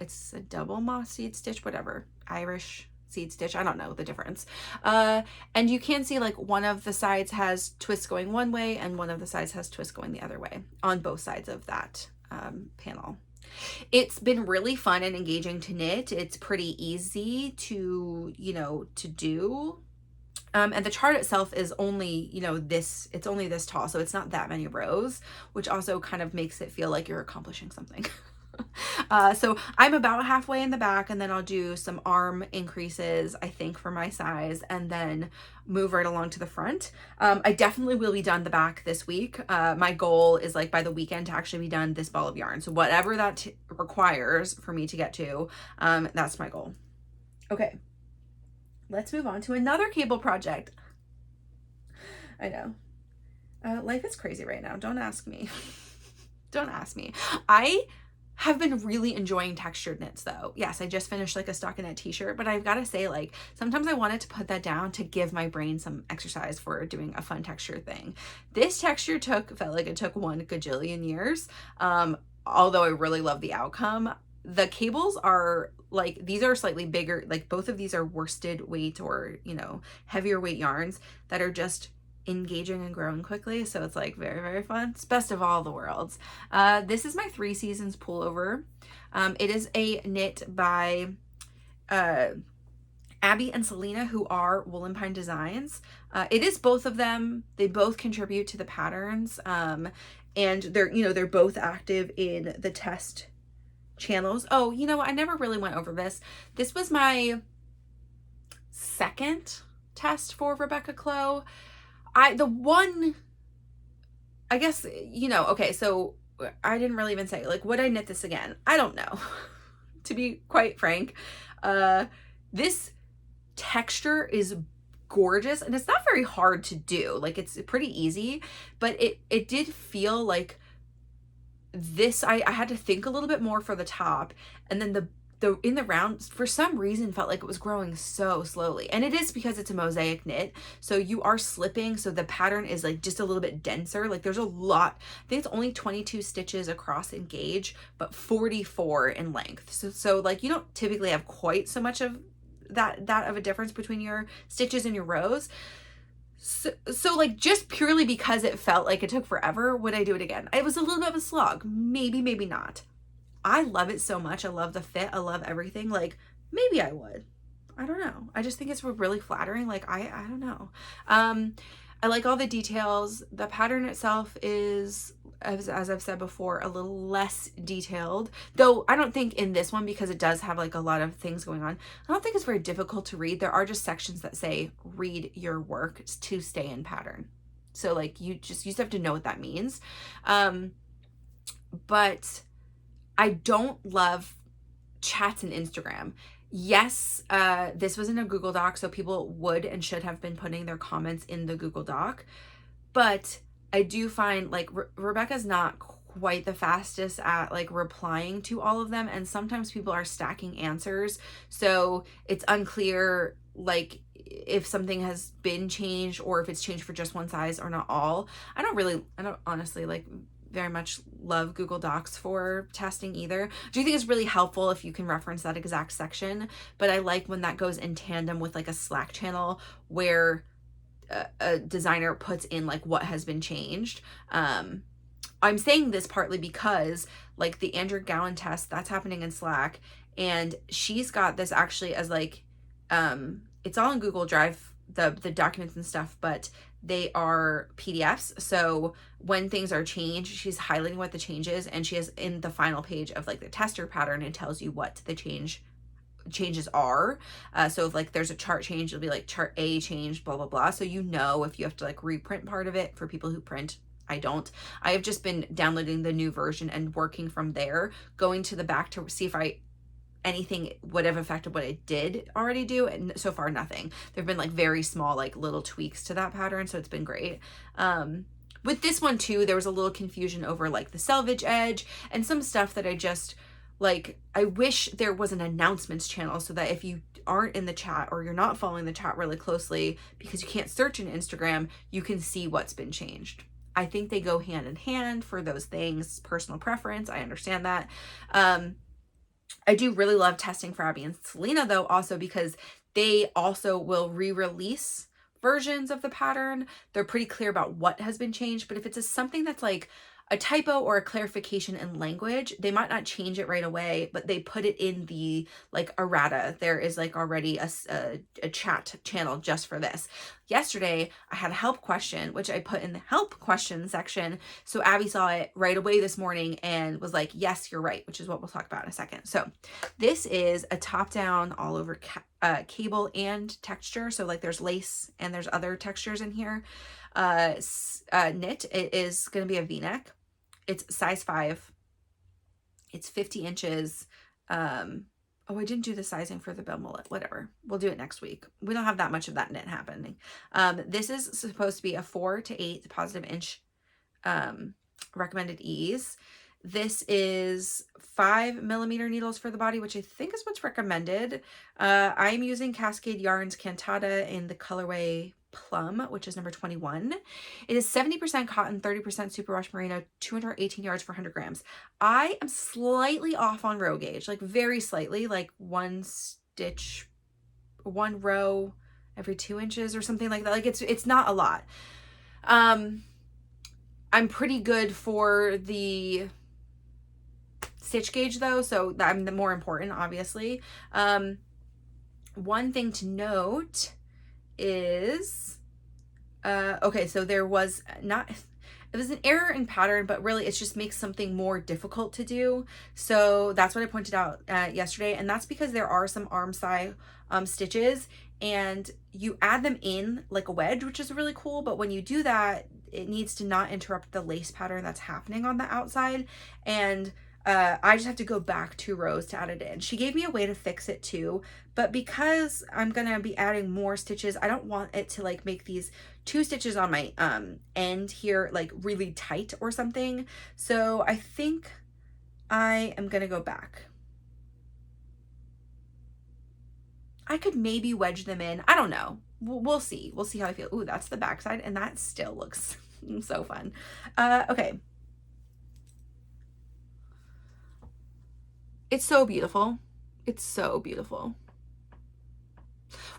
S1: moss seed stitch, whatever, Irish seed stitch, I don't know the difference. And you can see, like, one of the sides has twists going one way and one of the sides has twists going the other way on both sides of that panel. It's been really fun and engaging to knit. It's pretty easy to, to do. And the chart itself is only, it's only this tall, so it's not that many rows, which also kind of makes it feel like you're accomplishing something. So I'm about halfway in the back, and then I'll do some arm increases, I think, for my size, and then move right along to the front. I definitely will be done the back this week. My goal is like by the weekend to actually be done this ball of yarn. So whatever that requires for me to get to, that's my goal. Okay. Let's move on to another cable project. I know. Life is crazy right now. Don't ask me. Don't ask me. I have been really enjoying textured knits though. Yes, I just finished like a stockinette t-shirt, but I've got to say, like, sometimes I wanted to put that down to give my brain some exercise for doing a fun texture thing. This texture felt like it took 1 gajillion years. Although I really love the outcome. The cables are like, these are slightly bigger, like both of these are worsted weight or, heavier weight yarns that are just engaging and growing quickly. So it's like very, very fun. It's best of all the worlds. This is my 3 Seasons pullover. It is a knit by Abbye and Selena, who are Woolen Pine Designs. It is both of them. They both contribute to the patterns. And they're both active in the test channels. Oh, I never really went over this. This was my second test for Rebecca Clow. Okay, so I didn't really even say, like, would I knit this again? I don't know, to be quite frank. This texture is gorgeous, and it's not very hard to do. Like, it's pretty easy, but it did feel like this, I had to think a little bit more for the top, and then the in the round, for some reason, felt like it was growing so slowly. And it is because it's a mosaic knit, so you are slipping, so the pattern is like just a little bit denser. Like, there's a lot. I think it's only 22 stitches across in gauge, but 44 in length. So like, you don't typically have quite so much of that of a difference between your stitches and your rows. So like, just purely because it felt like it took forever, would I do it again? It was a little bit of a slog. Maybe, maybe not. I love it so much. I love the fit. I love everything. Like, maybe I would. I don't know. I just think it's really flattering. Like, I don't know. I like all the details. The pattern itself is, as I've said before, a little less detailed. Though I don't think in this one, because it does have like a lot of things going on, I don't think it's very difficult to read. There are just sections that say, read your work to stay in pattern. So like, you just have to know what that means. But I don't love chats in Instagram. Yes, this was in a Google Doc, so people would and should have been putting their comments in the Google Doc. But I do find like Rebecca's not quite the fastest at like replying to all of them, and sometimes people are stacking answers, so it's unclear like if something has been changed or if it's changed for just one size or not all. I don't honestly like very much love Google Docs for testing either. I do think it's really helpful if you can reference that exact section, but I like when that goes in tandem with like a Slack channel where a designer puts in like what has been changed. I'm saying this partly because like the Andrea Gaughan test that's happening in Slack, and she's got this actually as like it's all in Google Drive, the documents and stuff, but they are PDFs. So when things are changed, she's highlighting what the change is, and she has in the final page of like the tester pattern, it tells you what the changes are. So if like there's a chart change, it'll be like chart A changed, blah, blah, blah. So you know if you have to like reprint part of it. For people who print, I don't. I have just been downloading the new version and working from there, going to the back to see if anything would have affected what I did already do, and so far nothing. There've been like very small like little tweaks to that pattern, so it's been great. With this one too, there was a little confusion over like the selvage edge and some stuff that I just like, I wish there was an announcements channel so that if you aren't in the chat or you're not following the chat really closely because you can't search in Instagram, you can see what's been changed. I think they go hand in hand for those things. Personal preference, I understand that. I do really love testing for Abbye and Selena though, also because they also will re-release versions of the pattern. They're pretty clear about what has been changed, but if it's something that's like a typo or a clarification in language, they might not change it right away, but they put it in the like errata. There is like already a chat channel just for this. Yesterday, I had a help question, which I put in the help question section. So Abbye saw it right away this morning and was like, yes, you're right, which is what we'll talk about in a second. So this is a top down all over cable and texture. So like there's lace and there's other textures in here. Knit. It is going to be a v-neck. It's size 5. It's 50 inches. Oh, I didn't do the sizing for the Belmullet. Whatever. We'll do it next week. We don't have that much of that knit happening. This is supposed to be a 4 to 8 positive inch recommended ease. This is 5mm needles for the body, which I think is what's recommended. I'm using Cascade Yarns Cantata in the colorway Plum, which is number 21. It is 70% cotton, 30% superwash merino, 218 yards for 100 grams. I am slightly off on row gauge, like very slightly, like 1 stitch, 1 row every 2 inches or something like that. Like it's not a lot. I'm pretty good for the stitch gauge though, so I'm the more important, obviously. One thing to note is, okay, so there was it was an error in pattern, but really it just makes something more difficult to do. So that's what I pointed out yesterday, and that's because there are some arm side stitches, and you add them in like a wedge, which is really cool, but when you do that, it needs to not interrupt the lace pattern that's happening on the outside, and I just have to go back 2 rows to add it in. She gave me a way to fix it too, but because I'm gonna be adding more stitches, I don't want it to like make these 2 stitches on my end here like really tight or something. So I think I am gonna go back. I could maybe wedge them in. I don't know. We'll see. We'll see how I feel. Ooh, that's the back side, and that still looks so fun. Okay. It's so beautiful. It's so beautiful.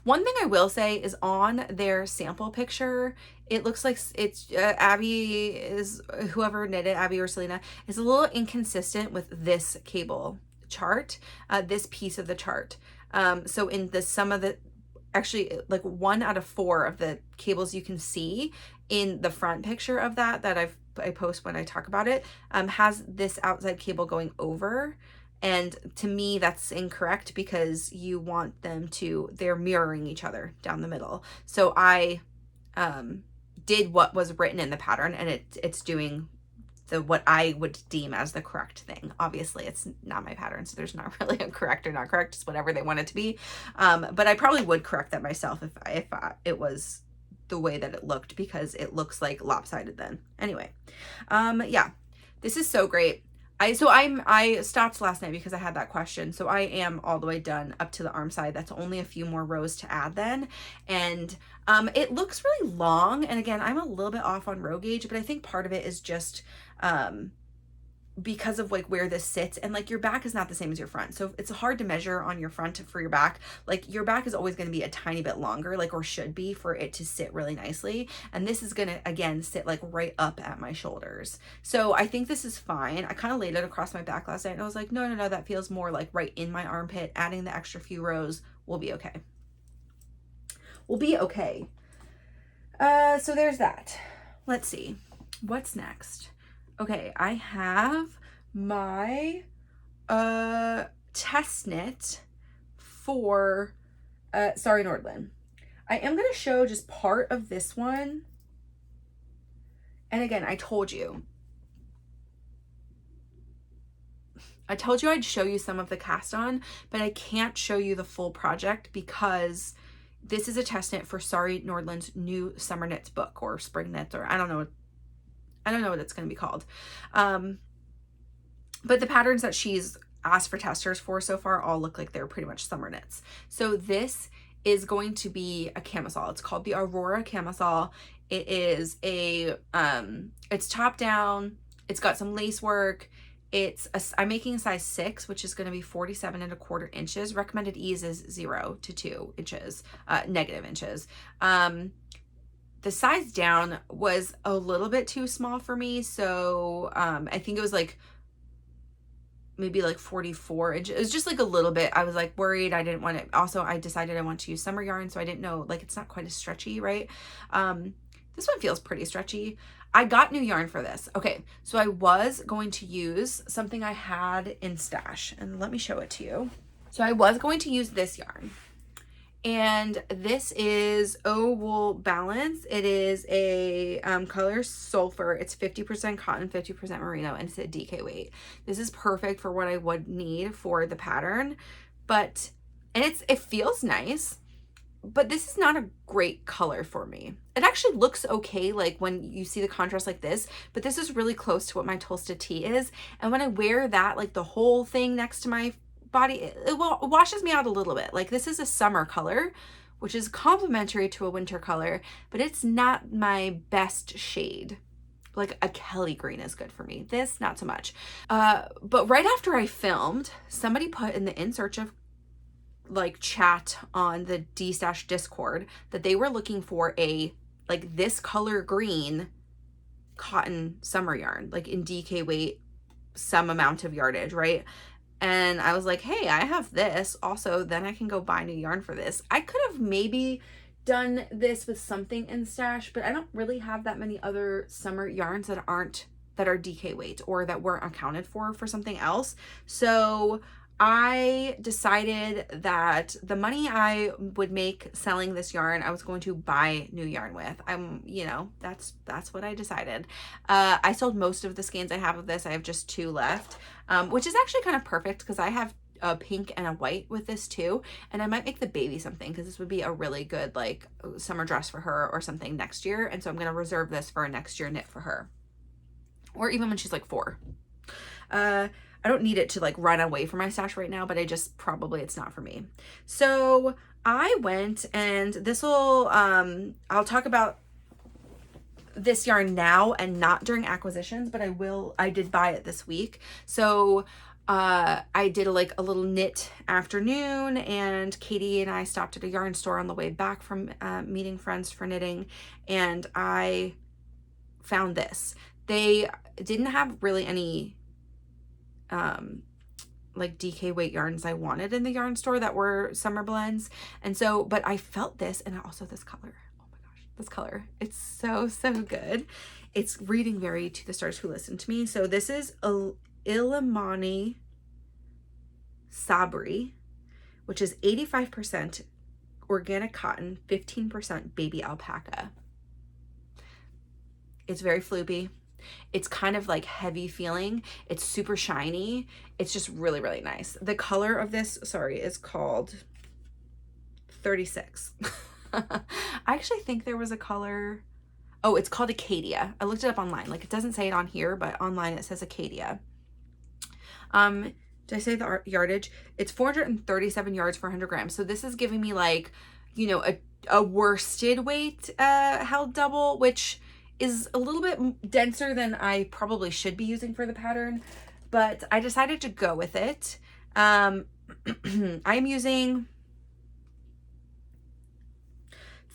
S1: One thing I will say is on their sample picture, it looks like it's Abbye is, whoever knit it, Abbye or Selena, is a little inconsistent with this cable chart, this piece of the chart. So in some of the, actually like 1 out of 4 of the cables you can see in the front picture of that I post when I talk about it, has this outside cable going over. And to me, that's incorrect because you want them to, they're mirroring each other down the middle. So I did what was written in the pattern, and it's doing what I would deem as the correct thing. Obviously, it's not my pattern, so there's not really a correct or not correct, just whatever they want it to be. But I probably would correct that myself if it was the way that it looked, because it looks like lopsided then. Anyway, yeah, this is so great. I stopped last night because I had that question. So I am all the way done up to the arm side. That's only a few more rows to add then. And it looks really long. And again, I'm a little bit off on row gauge, but I think part of it is just because of like where this sits, and like your back is not the same as your front. So it's hard to measure on your front for your back. Like your back is always going to be a tiny bit longer, like, or should be, for it to sit really nicely. And this is going to, again, sit like right up at my shoulders. So I think this is fine. I kind of laid it across my back last night and I was like, no, that feels more like right in my armpit. Adding the extra few rows will be okay. We'll be okay. So there's that. Let's see. What's next? Okay, I have my test knit for Sari Nordlund. I am going to show just part of this one. And again, I told you I'd show you some of the cast on, but I can't show you the full project because this is a test knit for Sari Nordlund's new summer knits book, or spring knits, or I don't know what it's going to be called. But the patterns that she's asked for testers for so far all look like they're pretty much summer knits. So this is going to be a camisole. It's called the Aurora Camisole. It is it's top down. It's got some lace work. I'm making a size 6, which is going to be 47¼ inches. Recommended ease is 0 to 2 inches, negative inches. the size down was a little bit too small for me. So I think it was like maybe like 44 inches. It was just like a little bit. I was like worried. I didn't want it. Also, I decided I want to use summer yarn, so I didn't know, like, it's not quite as stretchy, right? This one feels pretty stretchy. I got new yarn for this. Okay, so I was going to use something I had in stash, and let me show it to you. So I was going to use this yarn, and this is Oh Wool Balance. It is a color sulfur. It's 50% cotton, 50% merino, and it's a DK weight. This is perfect for what I would need for the pattern, but, and it feels nice, but this is not a great color for me. It actually looks okay, like when you see the contrast like this, but this is really close to what my Toasted Tea is. And when I wear that, like the whole thing next to my body, it washes me out a little bit. Like, this is a summer color, which is complementary to a winter color, but it's not my best shade. Like a Kelly green is good for me. This, not so much. But right after I filmed, somebody put in the In Search of like chat on the D-Stash Discord that they were looking for a like this color green cotton summer yarn, like in DK weight, some amount of yardage, right? And I was like, hey, I have this also, then I can go buy new yarn for this. I could have maybe done this with something in stash, but I don't really have that many other summer yarns that are DK weight or that weren't accounted for something else. So I decided that the money I would make selling this yarn, I was going to buy new yarn with. You know, that's what I decided. I sold most of the skeins I have of this. I have just 2 left, which is actually kind of perfect because I have a pink and a white with this too. And I might make the baby something because this would be a really good like summer dress for her or something next year. And so I'm going to reserve this for a next year knit for her, or even when she's like 4. I don't need it to like run away from my stash right now, but probably it's not for me. So I went, and this will, I'll talk about this yarn now and not during acquisitions, but I did buy it this week. So I did like a little knit afternoon, and Katie and I stopped at a yarn store on the way back from meeting friends for knitting, and I found this. They didn't have really any like DK weight yarns I wanted in the yarn store that were summer blends. And so, but I felt this, and also this color. Oh my gosh, this color. It's so, so good. It's reading very to the stars who listen to me. So this is Illimani Sabri, which is 85% organic cotton, 15% baby alpaca. It's very floopy. It's kind of like heavy feeling. It's super shiny. It's just really, really nice. The color of this, sorry, is called 36. I actually think there was a color. Oh, it's called Acadia. I looked it up online. Like, it doesn't say it on here, but online it says Acadia. Did I say the yardage? It's 437 yards for 100 grams. So this is giving me like, you know, a worsted weight held double, which is a little bit denser than I probably should be using for the pattern, but I decided to go with it. I'm using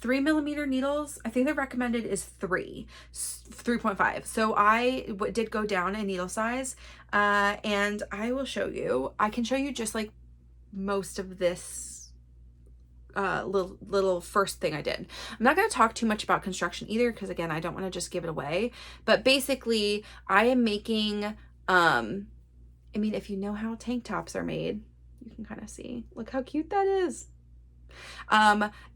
S1: 3mm needles. I think the recommended is 3.5. So I did go down in needle size, and I will show you. I can show you just like most of this little first thing I did. I'm not going to talk too much about construction either, because again, I don't want to just give it away. But basically, I am making, I mean, if you know how tank tops are made, you can kind of see. Look how cute that is.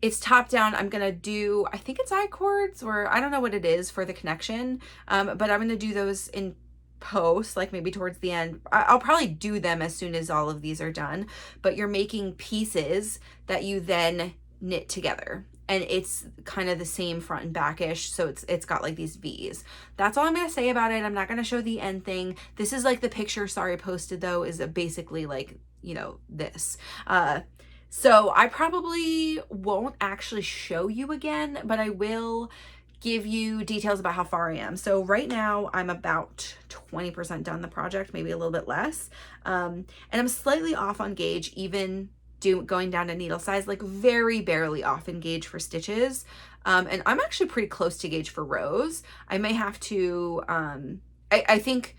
S1: It's top down. I'm going to do, I think it's I-cords, or I don't know what it is for the connection. But I'm going to do those in post, like maybe towards the end. I'll probably do them as soon as all of these are done, but you're making pieces that you then knit together, and it's kind of the same front and back-ish, so it's got like these V's. That's all I'm going to say about it. I'm not going to show the end thing. This is like the picture Sari posted though, is basically like, you know, this. So I probably won't actually show you again, but I will give you details about how far I am. So right now I'm about 20% done the project, maybe a little bit less. And I'm slightly off on gauge even going down to needle size, like very barely off in gauge for stitches. And I'm actually pretty close to gauge for rows. I may have to, I think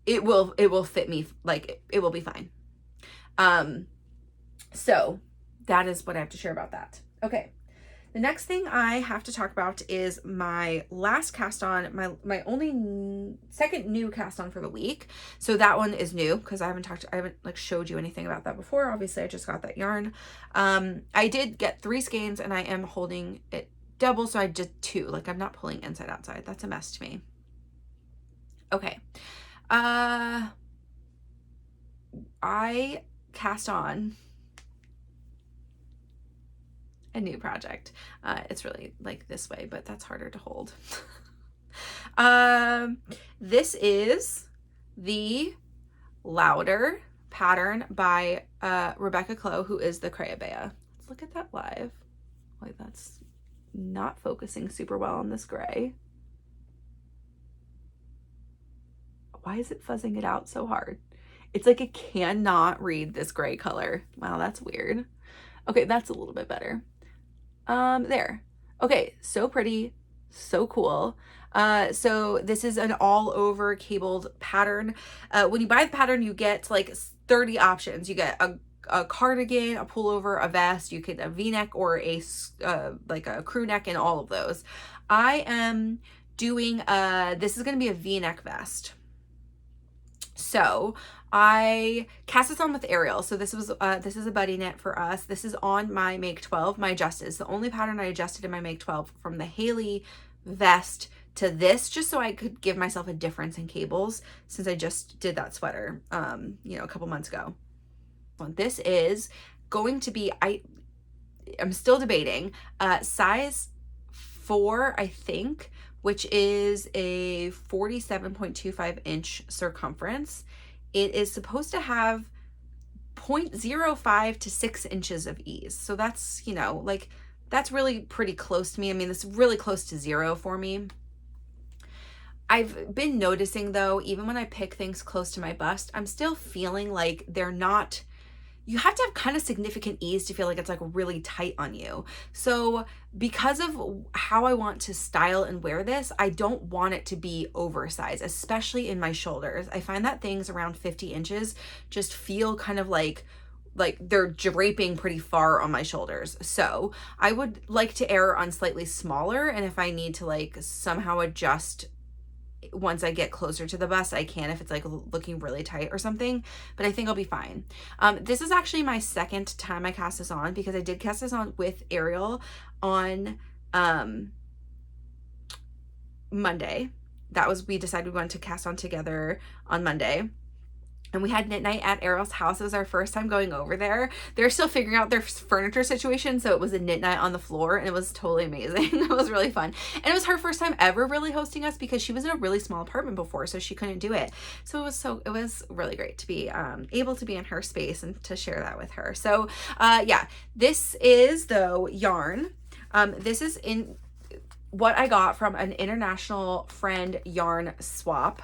S1: it will fit me, like it will be fine. So that is what I have to share about that. Okay. The next thing I have to talk about is my last cast on, my only second new cast on for the week. So that one is new because I haven't like showed you anything about that before. Obviously I just got that yarn. I did get 3 skeins and I am holding it double. So I did 2, like I'm not pulling inside outside. That's a mess to me. Okay. I cast on a new project. It's really like this way, but that's harder to hold. This is the Lauder pattern by Rebecca Clow, who is the Cray Abbye. Let's look at that live. Wait, that's not focusing super well on this gray. Why is it fuzzing it out so hard? It's like it cannot read this gray color. Wow, that's weird. Okay, that's a little bit better. There. Okay, so pretty, so cool. So this is an all over cabled pattern. When you buy the pattern, you get like 30 options. You get a cardigan, a pullover, a vest, you get a v-neck or a like a crew neck, and all of those. I am doing this is going to be a v-neck vest. So I cast this on with Ariel. So this is a buddy knit for us. This is on my Make 12, my adjusted. It's the only pattern I adjusted in my Make 12 from the Haley vest to this, just so I could give myself a difference in cables since I just did that sweater, you know, a couple months ago. This is going to be, I'm still debating, size 4, I think, which is a 47.25 inch circumference. It is supposed to have 0.05 to 6 inches of ease. So that's, you know, like that's really pretty close to me. I mean, it's really close to 0 for me. I've been noticing though, even when I pick things close to my bust, I'm still feeling like they're not, you have to have kind of significant ease to feel like it's like really tight on you. So because of how I want to style and wear this, I don't want it to be oversized, especially in my shoulders. I find that things around 50 inches just feel kind of like they're draping pretty far on my shoulders. So I would like to err on slightly smaller. And if I need to like somehow adjust once I get closer to the bust, I can, if it's like looking really tight or something, but I think I'll be fine. This is actually my second time I cast this on, because I did cast this on with Ariel on Monday. We decided we wanted to cast on together on Monday. And we had knit night at Ariel's house. It was our first time going over there. They're still figuring out their furniture situation, so it was a knit night on the floor, and it was totally amazing. It was really fun. And it was her first time ever really hosting us, because she was in a really small apartment before, so she couldn't do it. So it was really great to be able to be in her space and to share that with her. So yeah, this is though yarn. This is in what I got from an international friend yarn swap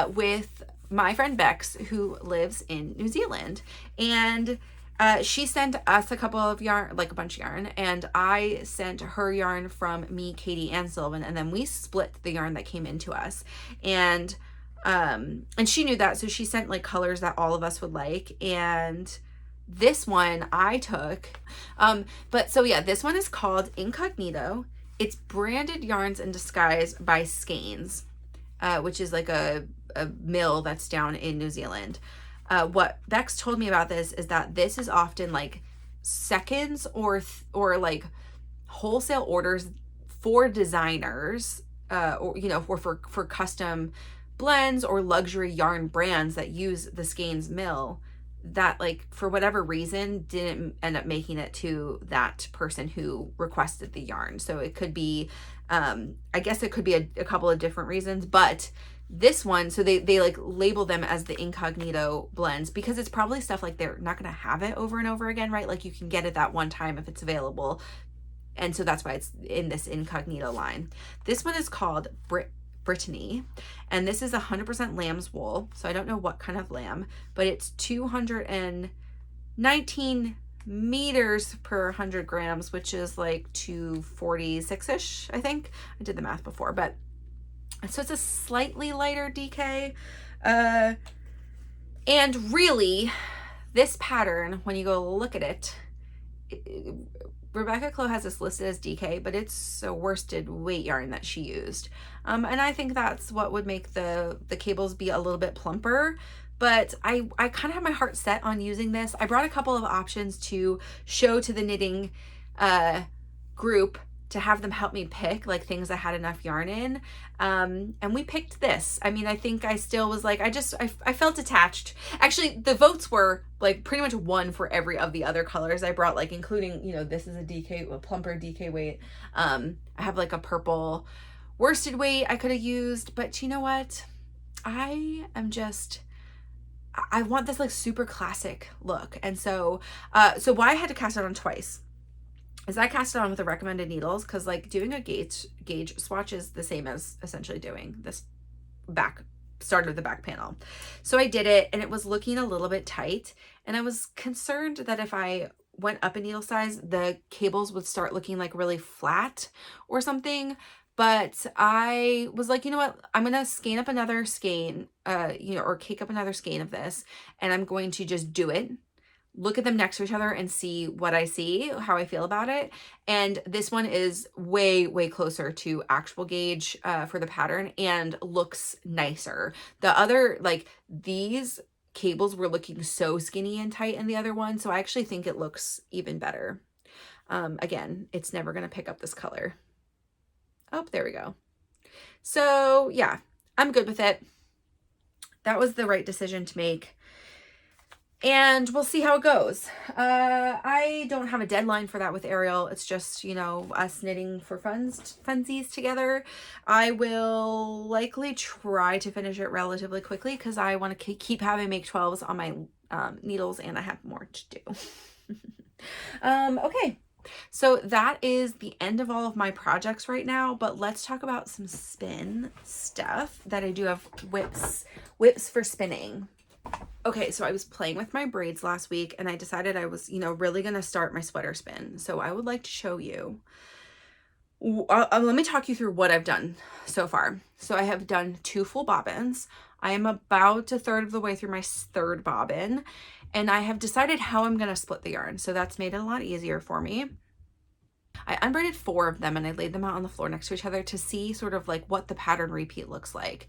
S1: with my friend Bex, who lives in New Zealand, and she sent us a couple of yarn, like a bunch of yarn, and I sent her yarn from me, Katie, and Sylvan, and then we split the yarn that came into us, and she knew that, so she sent like colors that all of us would like, and this one I took, but so yeah, this one is called Incognito. It's branded Yarns in Disguise by Skeins, which is like a mill that's down in New Zealand. What Bex told me about this is that this is often like seconds or like wholesale orders for designers, or you know, for custom blends or luxury yarn brands that use the Skeins mill, that like for whatever reason didn't end up making it to that person who requested the yarn. So it could be I guess it could be a couple of different reasons, but this one, so they like label them as the Incognito blends, because it's probably stuff like they're not going to have it over and over again, right? Like you can get it that one time if it's available. And so that's why it's in this Incognito line. This one is called Brittany, and this is 100% lamb's wool. So I don't know what kind of lamb, but it's 219 meters per 100 grams, which is like 246-ish, I think. I did the math before, but so it's a slightly lighter DK. And really, this pattern, when you go look at it, Rebecca Clow has this listed as DK, but it's a worsted weight yarn that she used. And I think that's what would make the cables be a little bit plumper. But I kind of have my heart set on using this. I brought a couple of options to show to the knitting group to have them help me pick like things I had enough yarn in. And we picked this. I mean, I think I still was like, I felt attached. Actually, the votes were like pretty much one for every of the other colors I brought, like including, you know, this is a DK, a plumper DK weight. I have like a purple worsted weight I could have used, but you know what? I want this like super classic look. And so why I had to cast it on twice is I cast it on with the recommended needles, because like doing a gauge swatch is the same as essentially doing this start of the back panel. So I did it and it was looking a little bit tight, and I was concerned that if I went up a needle size, the cables would start looking like really flat or something. But I was like, you know what, I'm gonna skein up another skein, or cake up another skein of this, and I'm going to just do it, look at them next to each other and see what I see, how I feel about it. And this one is way, way closer to actual gauge for the pattern and looks nicer. The other, like these cables were looking so skinny and tight in the other one. So I actually think it looks even better. Again, it's never gonna pick up this color. Oh, there we go. So yeah, I'm good with it. That was the right decision to make. And we'll see how it goes. I don't have a deadline for that with Ariel. It's just, you know, us knitting for funsies together. I will likely try to finish it relatively quickly because I want to keep having make 12s on my needles, and I have more to do. Okay. So that is the end of all of my projects right now, but let's talk about some spin stuff that I do have whips for spinning. Okay, so I was playing with my braids last week and I decided I was, you know, really going to start my sweater spin. So I would like to show you. Let me talk you through what I've done so far. So I have done 2 full bobbins. I am about a third of the way through my 3rd bobbin, and I have decided how I'm going to split the yarn. So that's made it a lot easier for me. I unbraided 4 of them and I laid them out on the floor next to each other to see sort of like what the pattern repeat looks like.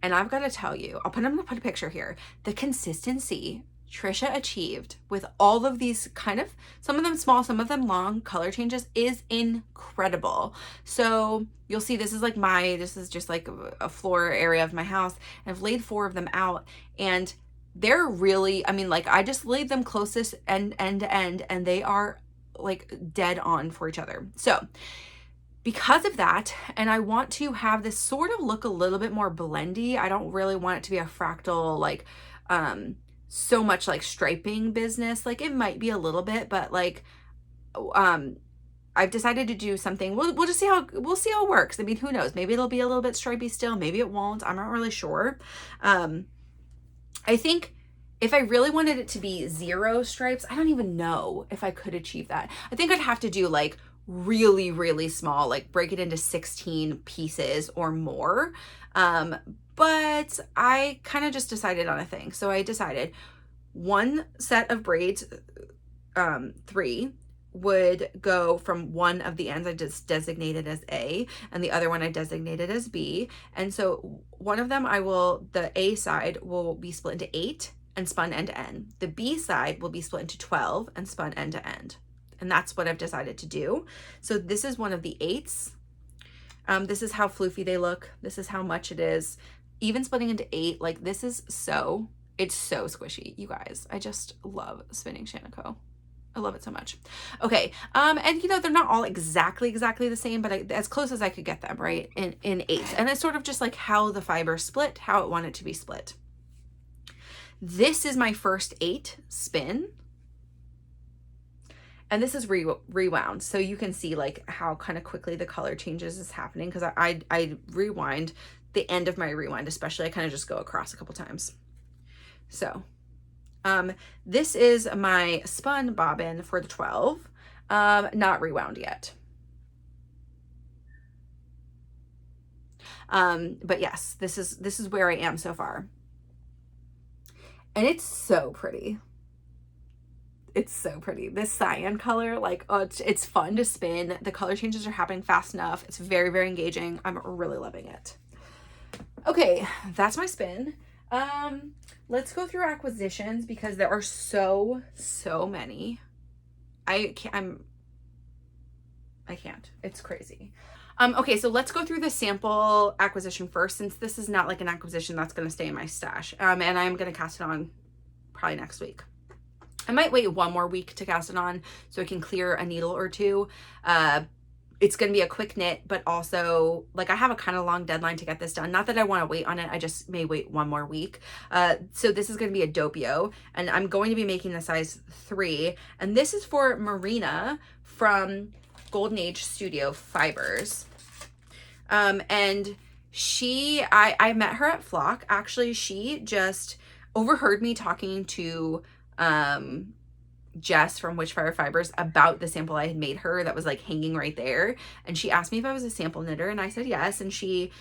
S1: And I've got to tell you, I'm going to put a picture here. The consistency Trisha achieved with all of these kind of, some of them small, some of them long color changes is incredible. So you'll see this is just like a floor area of my house. And I've laid 4 of them out, and they're really, I mean, like I just laid them closest end to end, and they are like dead on for each other. So because of that, and I want to have this sort of look a little bit more blendy. I don't really want it to be a fractal, like, so much like striping business. Like it might be a little bit, but like, I've decided to do something. We'll just see how it works. I mean, who knows? Maybe it'll be a little bit stripy still. Maybe it won't. I'm not really sure. I think if I really wanted it to be 0 stripes, I don't even know if I could achieve that. I think I'd have to do like really, really small, like break it into 16 pieces or more. But I kind of just decided on a thing. So I decided 1 set of braids, 3 would go from one of the ends I just designated as A, and the other one I designated as B. And so one of them the A side will be split into 8 and spun end to end. The B side will be split into 12 and spun end to end. And that's what I've decided to do. So this is one of the 8s. This is how floofy they look. This is how much it is. Even splitting into 8, like this is it's so squishy, you guys. I just love spinning Shanico. I love it so much. Okay, and you know, they're not all exactly the same, but as close as I could get them, right, in 8s. And it's sort of just like how the fiber split, how it wanted to be split. This is my first 8 spin. And this is rewound, so you can see like how kind of quickly the color changes is happening, because I rewind the end of my rewind, especially I kind of just go across a couple times. So This is my spun bobbin for the 12, not rewound yet. But yes, this is where I am so far. And it's so pretty. It's so pretty. This cyan color, like, oh, it's fun to spin. The color changes are happening fast enough. It's very, very engaging. I'm really loving it. Okay, that's my spin. Let's go through acquisitions because there are so many. I can't. It's crazy. Okay, so let's go through the sample acquisition first, since this is not like an acquisition that's going to stay in my stash. And I'm going to cast it on probably next week. I might wait one more week to cast it on so I can clear a needle or two. It's going to be a quick knit, but also, like, I have a kind of long deadline to get this done. Not that I want to wait on it. I just may wait one more week. So this is going to be a doppio, and I'm going to be making the size 3. And this is for Marina from Golden Age Studio Fibers. And I met her at Flock. Actually, she just overheard me talking to Jess from Witchfire Fibers about the sample I had made her that was like hanging right there, and she asked me if I was a sample knitter, and I said yes. And she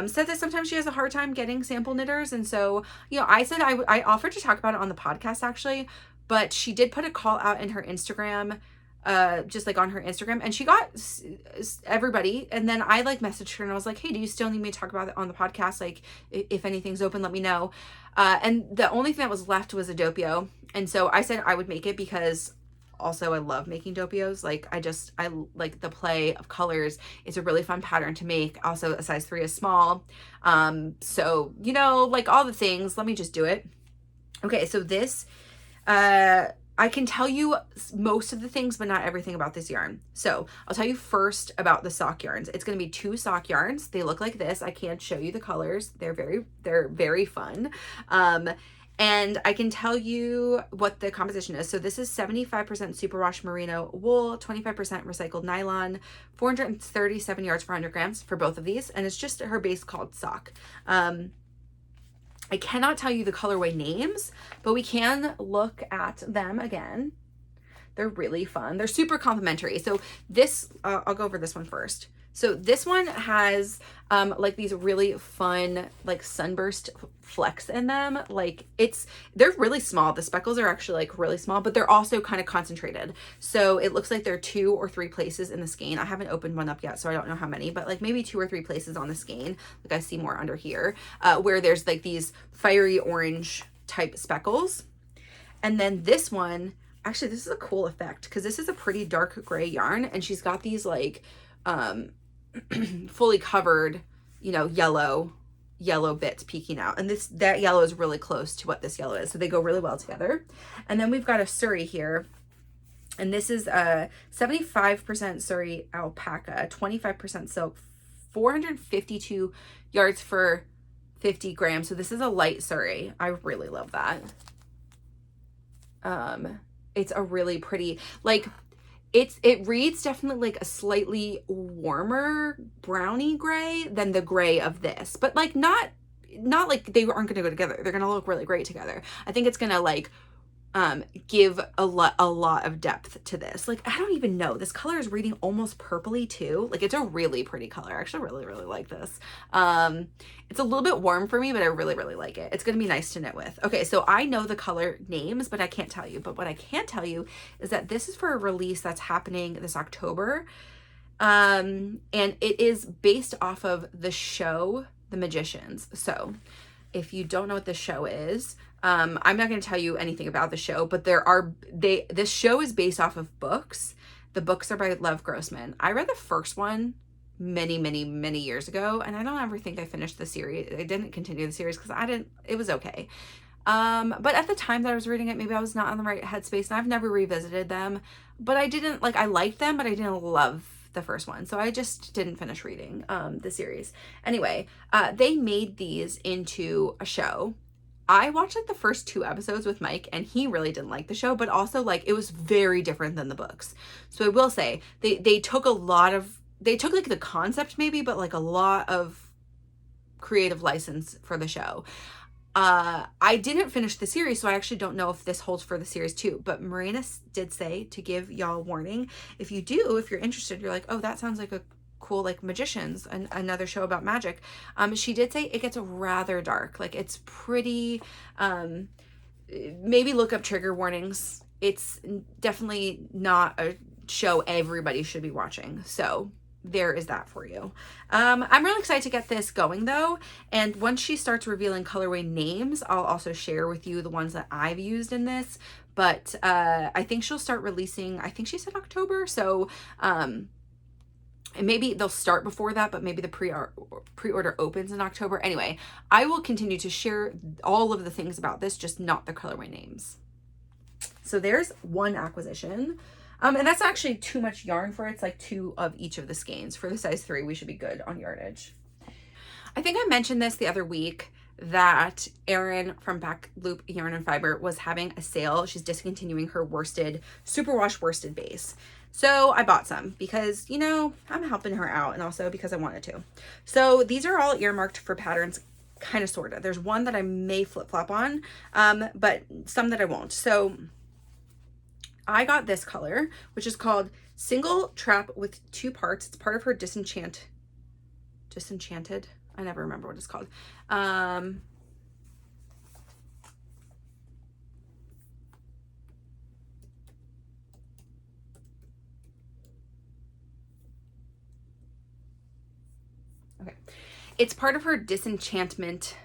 S1: said that sometimes she has a hard time getting sample knitters, and so, you know, I said I offered to talk about it on the podcast actually, but she did put a call out in her Instagram, just like on her Instagram, and she got everybody. And then I like messaged her and I was like, hey, do you still need me to talk about it on the podcast? Like, if anything's open, let me know. And the only thing that was left was a doppio. And so I said I would make it because also I love making doppios. Like, I like the play of colors. It's a really fun pattern to make. Also, a size 3 is small. So, you know, like all the things, let me just do it. Okay, so this, I can tell you most of the things, but not everything about this yarn. So I'll tell you first about the sock yarns. It's going to be 2 sock yarns. They look like this. I can't show you the colors. They're very fun. And I can tell you what the composition is. So this is 75% superwash merino wool, 25% recycled nylon, 437 yards for 100 grams for both of these. And it's just her base called sock. I cannot tell you the colorway names, but we can look at them again. They're really fun. They're super complimentary. So this, I'll go over this one first. So this one has like these really fun like sunburst flecks in them. Like they're really small. The speckles are actually like really small, but they're also kind of concentrated. So it looks like there are 2 or 3 places in the skein. I haven't opened one up yet, so I don't know how many, but like maybe 2 or 3 places on the skein. Like I see more under here, where there's like these fiery orange type speckles. And then this one, actually this is a cool effect because this is a pretty dark gray yarn, and she's got these like fully covered, you know, yellow bits peeking out, and that yellow is really close to what this yellow is, so they go really well together. And then we've got a Sari here, and this is a 75% Sari alpaca, 25% silk, 452 yards for 50 grams. So this is a light Sari. I really love that. It's a really pretty, like, it reads definitely like a slightly warmer brownie gray than the gray of this, but like not like they aren't going to go together. They're going to look really great together. I think it's going to like give a lot of depth to this. Like, I don't even know, this color is reading almost purpley too. Like, it's a really pretty color. I actually really like this. It's a little bit warm for me, but I really like it. It's going to be nice to knit with. Okay, so I know the color names, but I can't tell you. But what I can tell you is that this is for a release that's happening this October. And it is based off of the show The Magicians. So if you don't know what the show is, I'm not going to tell you anything about the show, but this show is based off of books. The books are by Lev Grossman. I read the first one many years ago, and I don't ever think I finished the series. I didn't continue the series because it was okay. But at the time that I was reading it, maybe I was not in the right headspace, and I've never revisited them, but I liked them, but I didn't love the first one, so I just didn't finish reading the series. Anyway, they made these into a show. I watched like the first 2 episodes with Mike, and he really didn't like the show, but also like it was very different than the books. So I will say they took like the concept maybe, but like a lot of creative license for the show. I didn't finish the series, so I actually don't know if this holds for the series too, but Marina did say to give y'all warning. If you do, if you're interested, you're like, oh, that sounds like a cool, like Magicians, another show about magic. She did say it gets rather dark. Like it's pretty, maybe look up trigger warnings. It's definitely not a show everybody should be watching. So there is that for you. I'm really excited to get this going though. And once she starts revealing colorway names, I'll also share with you the ones that I've used in this. But I think she'll start releasing, I think she said October. So and maybe they'll start before that, but maybe the pre-order opens in October. Anyway, I will continue to share all of the things about this, just not the colorway names. So there's one acquisition. And that's actually too much yarn for it. It's like 2 of each of the skeins. For the size 3, we should be good on yardage. I think I mentioned this the other week that Erin from Back Loop Yarn and Fiber was having a sale. She's discontinuing her worsted, superwash worsted base. So I bought some because, you know, I'm helping her out and also because I wanted to. So these are all earmarked for patterns, kind of, sort of. There's one that I may flip-flop on, but some that I won't. So I got this color, which is called Single Trap with 2 parts. It's part of her Disenchanted. I never remember what it's called. Okay. It's part of her Disenchantment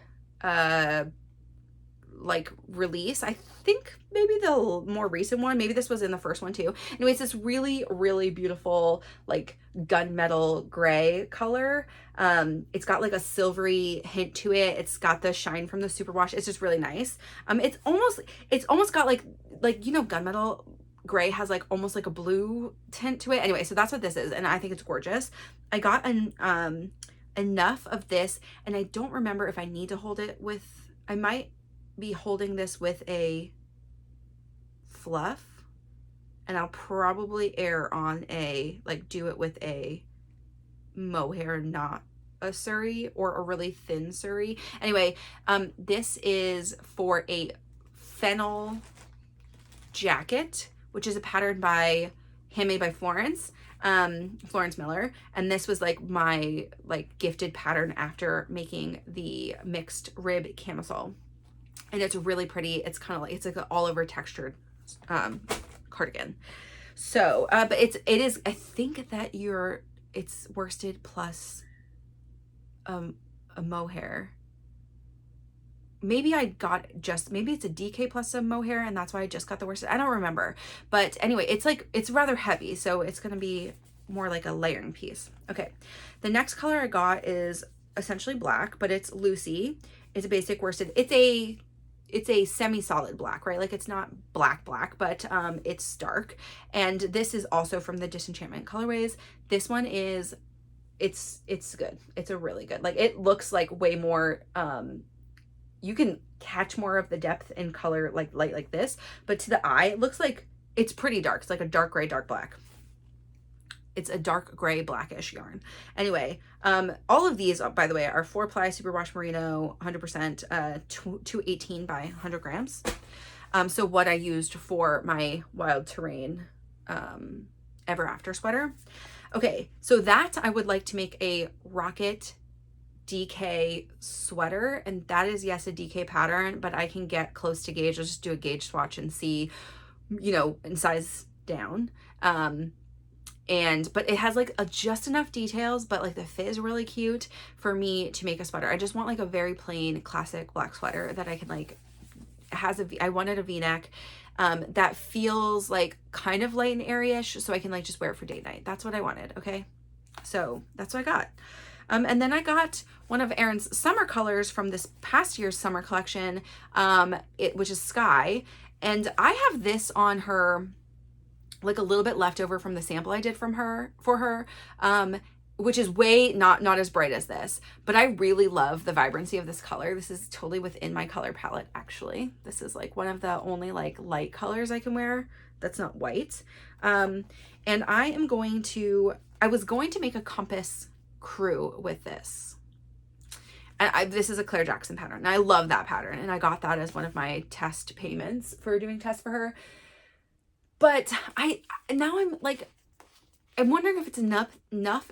S1: like release. I think maybe the more recent one, maybe this was in the first one too. Anyways, this really, really beautiful like gunmetal gray color. It's got like a silvery hint to it. It's got the shine from the superwash. It's just really nice. It's almost got like, you know, gunmetal gray has like almost like a blue tint to it. Anyway, so that's what this is, and I think it's gorgeous. I got an enough of this, and I don't remember if I need to hold it with, I might be holding this with a fluff, and I'll probably err on a, like, do it with a mohair, not a suri, or a really thin suri. Anyway, this is for a fennel jacket, which is a pattern by handmade by Florence Miller, and this was like my like gifted pattern after making the mixed rib camisole, and it's really pretty. It's kind of like, it's like an all over textured cardigan. So but it is, I think that it's worsted plus a mohair. Maybe I got maybe it's a DK plus a mohair, and that's why I just got the worsted. I don't remember. But anyway, it's like, it's rather heavy, so it's going to be more like a layering piece. Okay. The next color I got is essentially black, but it's Lucy. It's a basic worsted. It's a semi-solid black, right? Like it's not black, but it's dark. And this is also from the Disenchantment colorways. This one is, it's good. It's a really good, like, it looks like way more, you can catch more of the depth in color like light like this, but to the eye it looks like it's pretty dark. It's like a dark gray, dark black. It's a dark gray blackish yarn. Anyway, all of these, by the way, are 4-ply superwash merino, 100%, 218 by 100 grams. So what I used for my Wild Terrain Ever After sweater. Okay, so that I would like to make a Rocket DK sweater, and that is, yes, a DK pattern, but I can get close to gauge. I'll just do a gauge swatch and see, you know, and size down. But it has like just enough details, but like the fit is really cute for me to make a sweater. I just want like a very plain classic black sweater that I can like, I wanted a v-neck that feels like kind of light and airy-ish, so I can like just wear it for date night. That's what I wanted. Okay, so that's what I got. And then I got one of Erin's summer colors from this past year's summer collection, which is Sky. And I have this on her, like a little bit left over from the sample I did for her, which is way not as bright as this, but I really love the vibrancy of this color. This is totally within my color palette, actually. This is like one of the only like light colors I can wear that's not white. And I was going to make a compass crew with this. And this is a Claire Jackson pattern. And I love that pattern. And I got that as one of my test payments for doing tests for her. But now I'm like, I'm wondering if it's enough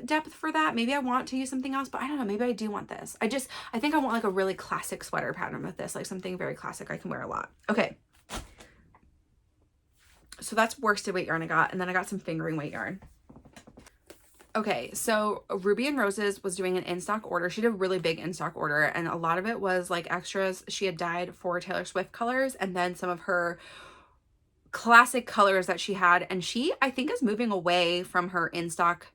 S1: depth for that. Maybe I want to use something else, but I don't know. Maybe I do want this. I think I want like a really classic sweater pattern with this, like something very classic I can wear a lot. Okay. So that's worsted weight yarn I got. And then I got some fingering weight yarn. Okay, so Ruby and Roses was doing an in-stock order. She did a really big in-stock order, and a lot of it was like extras she had dyed for Taylor Swift colors, and then some of her classic colors that she had. And she, I think, is moving away from her in-stock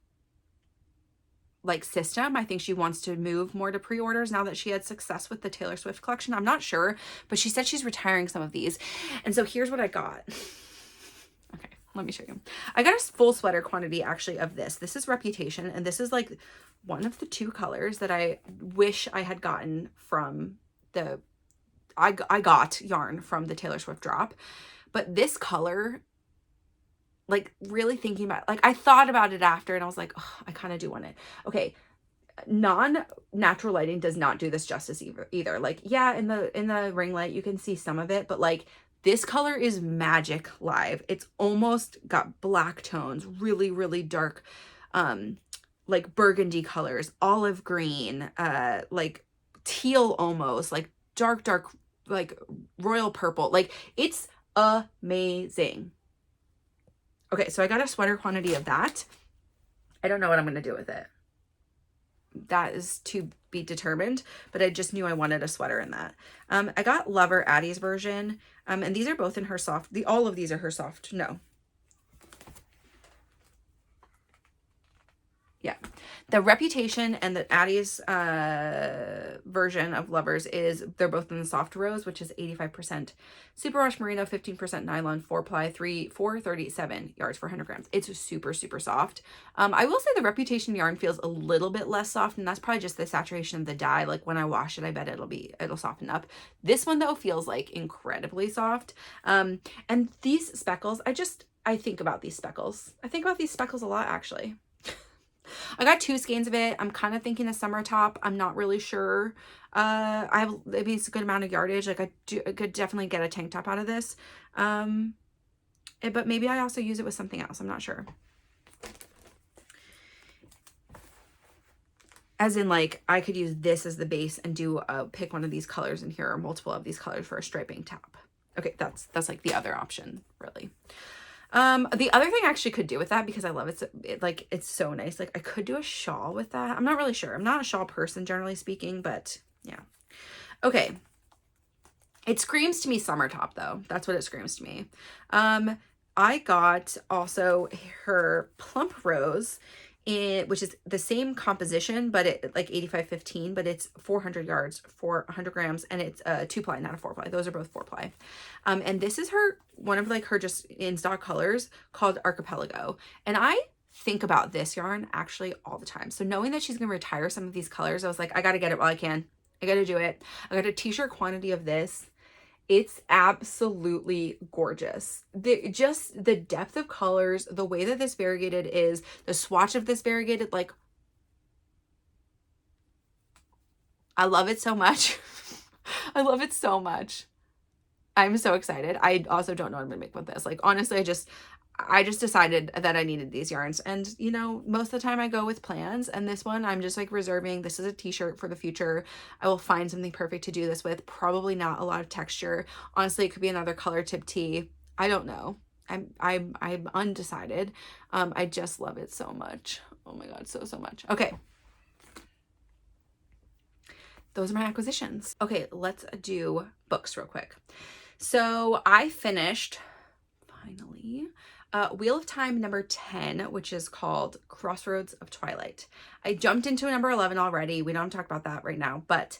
S1: like system. I think she wants to move more to pre-orders now that she had success with the Taylor Swift collection. I'm not sure, but she said she's retiring some of these. And so here's what I got. Okay, let me show you. I got a full sweater quantity actually of this. This is Reputation, and this is like one of the 2 colors that I wish I had gotten from the, I got yarn from the Taylor Swift drop. But this color, like really thinking about, like I thought about it after and I was like, oh, I kind of do want it. Okay. Non-natural lighting does not do this justice either. Like, yeah, in the ring light, you can see some of it, but like this color is magic live. It's almost got black tones, really, really dark, like burgundy colors, olive green, like teal almost, like dark, like royal purple. Like it's amazing. Okay, so I got a sweater quantity of that. I don't know what I'm going to do with it. That is to be determined, but I just knew I wanted a sweater in that. I got Lover Addie's version, and these are both in her soft. All of these are her soft. No. Yeah. The Reputation and the Addie's version of Lovers they're both in the soft rose, which is 85% superwash merino, 15% nylon, 4-ply, 437 yards for 100 grams. It's super, super soft. I will say the Reputation yarn feels a little bit less soft, and that's probably just the saturation of the dye. Like when I wash it, I bet it'll soften up. This one though feels like incredibly soft. And these speckles, I think about these speckles. I think about these speckles a lot actually. I got 2 skeins of it. I'm kind of thinking a summer top. I'm not really sure. I mean, it's a good amount of yardage. Like I could definitely get a tank top out of this. But maybe I also use it with something else. I'm not sure. As in like, I could use this as the base and pick one of these colors in here or multiple of these colors for a striping top. Okay. That's like the other option really. The other thing I actually could do with that, because I love it, it's so nice. Like I could do a shawl with that. I'm not really sure. I'm not a shawl person generally speaking, but yeah. Okay. It screams to me summer top though. That's what it screams to me. I got also her Plump Rose which is the same composition, but it like 85-15, but it's 400 yards for 100 grams, and it's a 2-ply, not a 4-ply. Those are both 4-ply. And this is one of like her just in stock colors called Archipelago. And I think about this yarn actually all the time. So knowing that she's going to retire some of these colors, I was like, I got to get it while I can. I got to do it. I got a t-shirt quantity of this. It's absolutely gorgeous. Just the depth of colors, the way that this variegated is, the swatch of this variegated, like, I love it so much. I love it so much. I'm so excited. I also don't know what I'm gonna make with this. Like, honestly, I just decided that I needed these yarns, and you know, most of the time I go with plans, and this one I'm just like reserving. This is a t-shirt for the future. I will find something perfect to do this with. Probably not a lot of texture. Honestly, it could be another color tip tee. I don't know. I'm undecided. I just love it so much. Oh my god, so much. Okay. Those are my acquisitions. Okay, let's do books real quick. So I finished, finally, Wheel of Time number 10, which is called Crossroads of Twilight. I jumped into number 11 already. We don't talk about that right now, but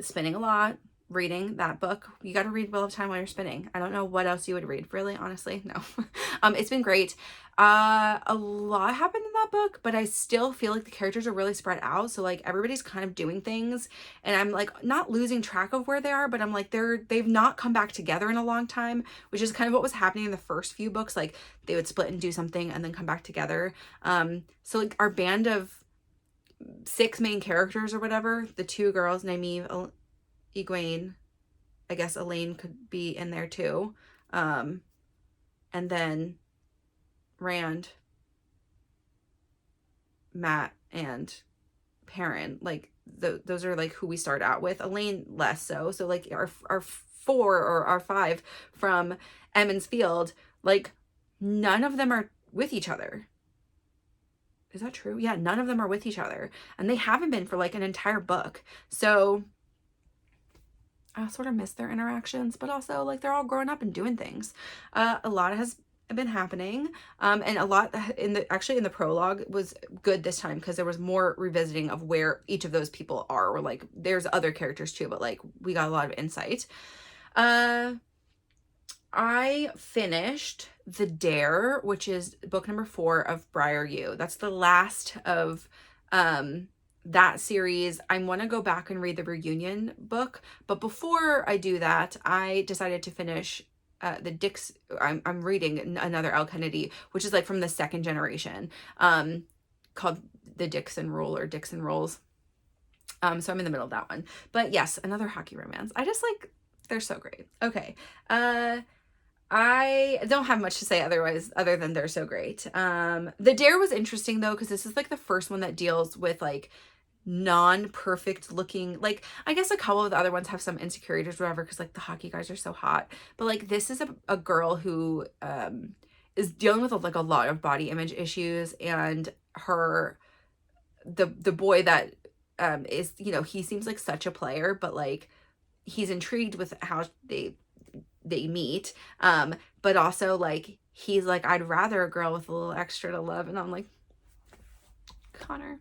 S1: spinning a lot, reading that book. You got to read Wheel of Time while you're spinning. I don't know what else you would read, really, honestly. No. It's been great. A lot happened in that book, but I still feel like the characters are really spread out. So like everybody's kind of doing things, and I'm like not losing track of where they are, but I'm like they've not come back together in a long time, which is kind of what was happening in the first few books. Like they would split and do something and then come back together. So like our band of 6 main characters or whatever. The 2 girls, Nynaeve, Egwene, I guess Elaine could be in there too. And then Rand, Matt, and Perrin. Like those are like who we start out with. Elaine less so. So like our 4 or our 5 from Emond's Field, like none of them are with each other. Is that true? Yeah, none of them are with each other. And they haven't been for like an entire book. So I sort of miss their interactions, but also like they're all growing up and doing things. A lot has been happening. And a lot in the prologue was good this time because there was more revisiting of where each of those people are, or like there's other characters too, but like we got a lot of insight. I finished The Dare, which is book number 4 of Briar U. That's the last of that series. I want to go back and read the reunion book, but before I do that, I decided to finish the Dix. I'm reading another Elle Kennedy, which is like from the 2nd generation, called The Dixon Rule or Dixon Rules. So I'm in the middle of that one. But yes, another hockey romance. I just like, they're so great. Okay. I don't have much to say other than they're so great. The Dare was interesting though, because this is like the first one that deals with like non-perfect looking, like I guess a couple of the other ones have some insecurities or whatever because like the hockey guys are so hot, but like this is a girl who is dealing with like a lot of body image issues, and the boy that is, you know, he seems like such a player, but like he's intrigued with how they meet, but also like he's like, I'd rather a girl with a little extra to love, and I'm like, Connor,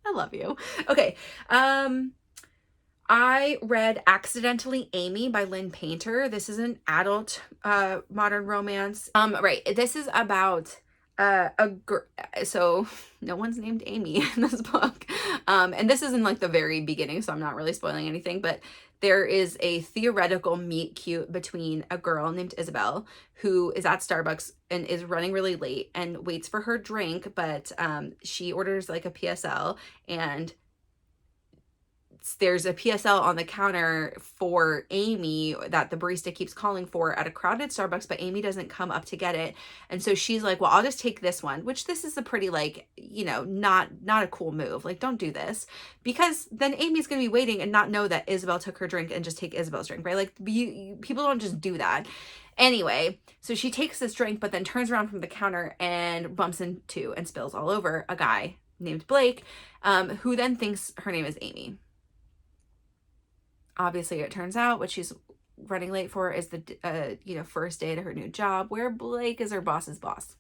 S1: I love you. Okay. I read Accidentally Amy by Lynn Painter. This is an adult modern romance. Right. This is about so no one's named Amy in this book. And this is in like the very beginning, so I'm not really spoiling anything, but there is a theoretical meet cute between a girl named Isabel who is at Starbucks and is running really late and waits for her drink, but she orders like a PSL, and there's a PSL on the counter for Amy that the barista keeps calling for at a crowded Starbucks, but Amy doesn't come up to get it. And so she's like, well, I'll just take this one, which this is a pretty like, you know, not a cool move. Like, don't do this, because then Amy's going to be waiting and not know that Isabel took her drink and just take Isabel's drink, right? Like people don't just do that. Anyway, so she takes this drink, but then turns around from the counter and bumps into and spills all over a guy named Blake, who then thinks her name is Amy. Obviously, it turns out what she's running late for is the first day to her new job, where Blake is her boss's boss.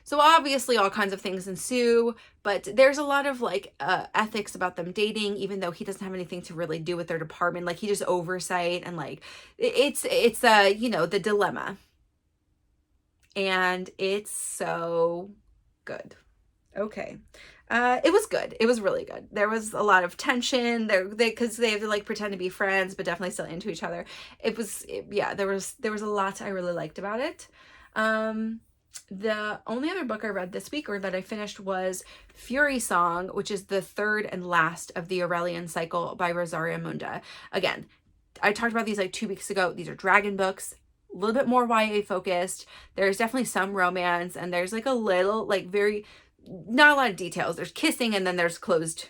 S1: So obviously all kinds of things ensue, but there's a lot of like ethics about them dating, even though he doesn't have anything to really do with their department. Like he just oversight, and like it's the dilemma. And it's so good. Okay. It was good. It was really good. There was a lot of tension there because they have to like pretend to be friends, but definitely still into each other. There was a lot I really liked about it. The only other book I read this week, or that I finished, was Furysong, which is the 3rd and last of the Aurelian cycle by Rosaria Munda. Again, I talked about these like 2 weeks ago. These are dragon books, a little bit more YA focused. There's definitely some romance, and there's like a little like not a lot of details. There's kissing, and then there's closed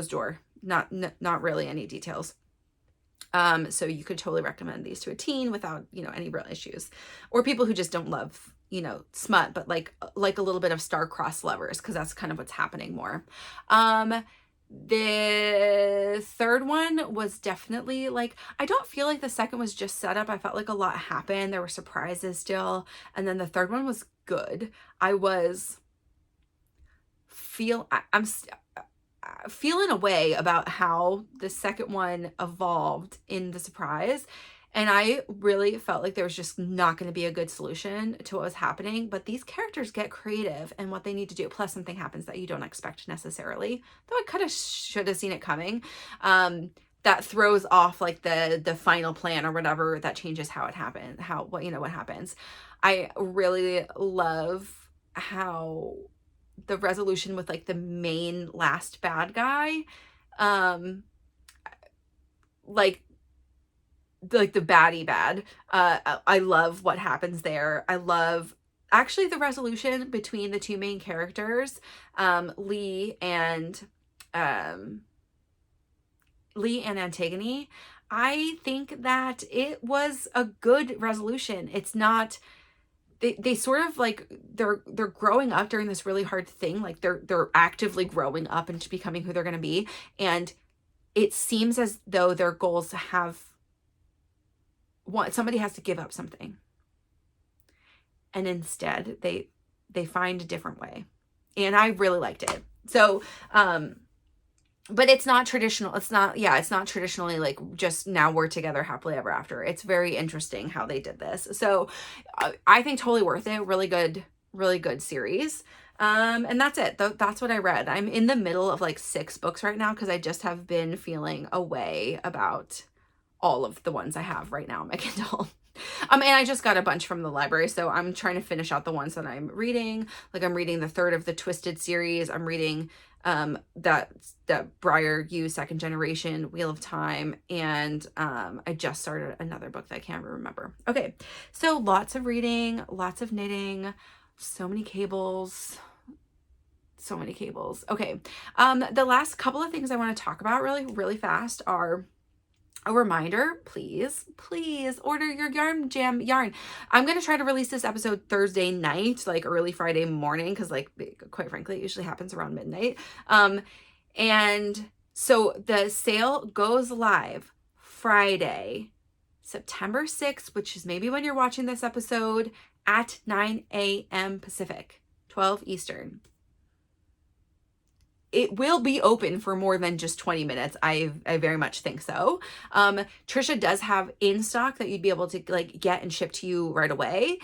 S1: door. Not really any details. So you could totally recommend these to a teen without, any real issues, or people who just don't love, smut, but like a little bit of star-crossed lovers, because that's kind of what's happening more. The third one was definitely like, I don't feel like the second was just set up. I felt like a lot happened. There were surprises still. And then the third one was good. I'm feeling a way about how the second one evolved in the surprise, and I really felt like there was just not going to be a good solution to what was happening, but these characters get creative in what they need to do, plus something happens that you don't expect necessarily, though I should have seen it coming, that throws off like the final plan or whatever, that changes how it happened, what happens. I really love how the resolution with like the main last bad guy, like the baddie bad. I love what happens there. I love actually the resolution between the two main characters, Lee and Antigone. I think that it was a good resolution. It's not, they sort of like, they're growing up during this really hard thing. Like they're actively growing up into becoming who they're going to be. And it seems as though their goals have somebody has to give up something. And instead they find a different way. And I really liked it. So, but it's not traditional. It's not traditionally like just now we're together happily ever after. It's very interesting how they did this. So I think totally worth it. Really good series. And that's it. That's what I read. I'm in the middle of like 6 books right now because I just have been feeling away about all of the ones I have right now on my Kindle. And I just got a bunch from the library, so I'm trying to finish out the ones that I'm reading. Like I'm reading the 3rd of the Twisted series. I'm reading that Briar U second generation, Wheel of Time, and I just started another book that I can't remember. Okay, so lots of reading, lots of knitting, so many cables. Okay, the last couple of things I want to talk about really fast are a reminder, please order your Yarn Jam yarn. I'm going to try to release this episode Thursday night, like early Friday morning, because like, quite frankly, it usually happens around midnight. And so the sale goes live Friday, September 6th, which is maybe when you're watching this episode, at 9 a.m. Pacific, 12 Eastern. It will be open for more than just 20 minutes. I very much think so. Trisha does have in stock that you'd be able to like get and ship to you right away,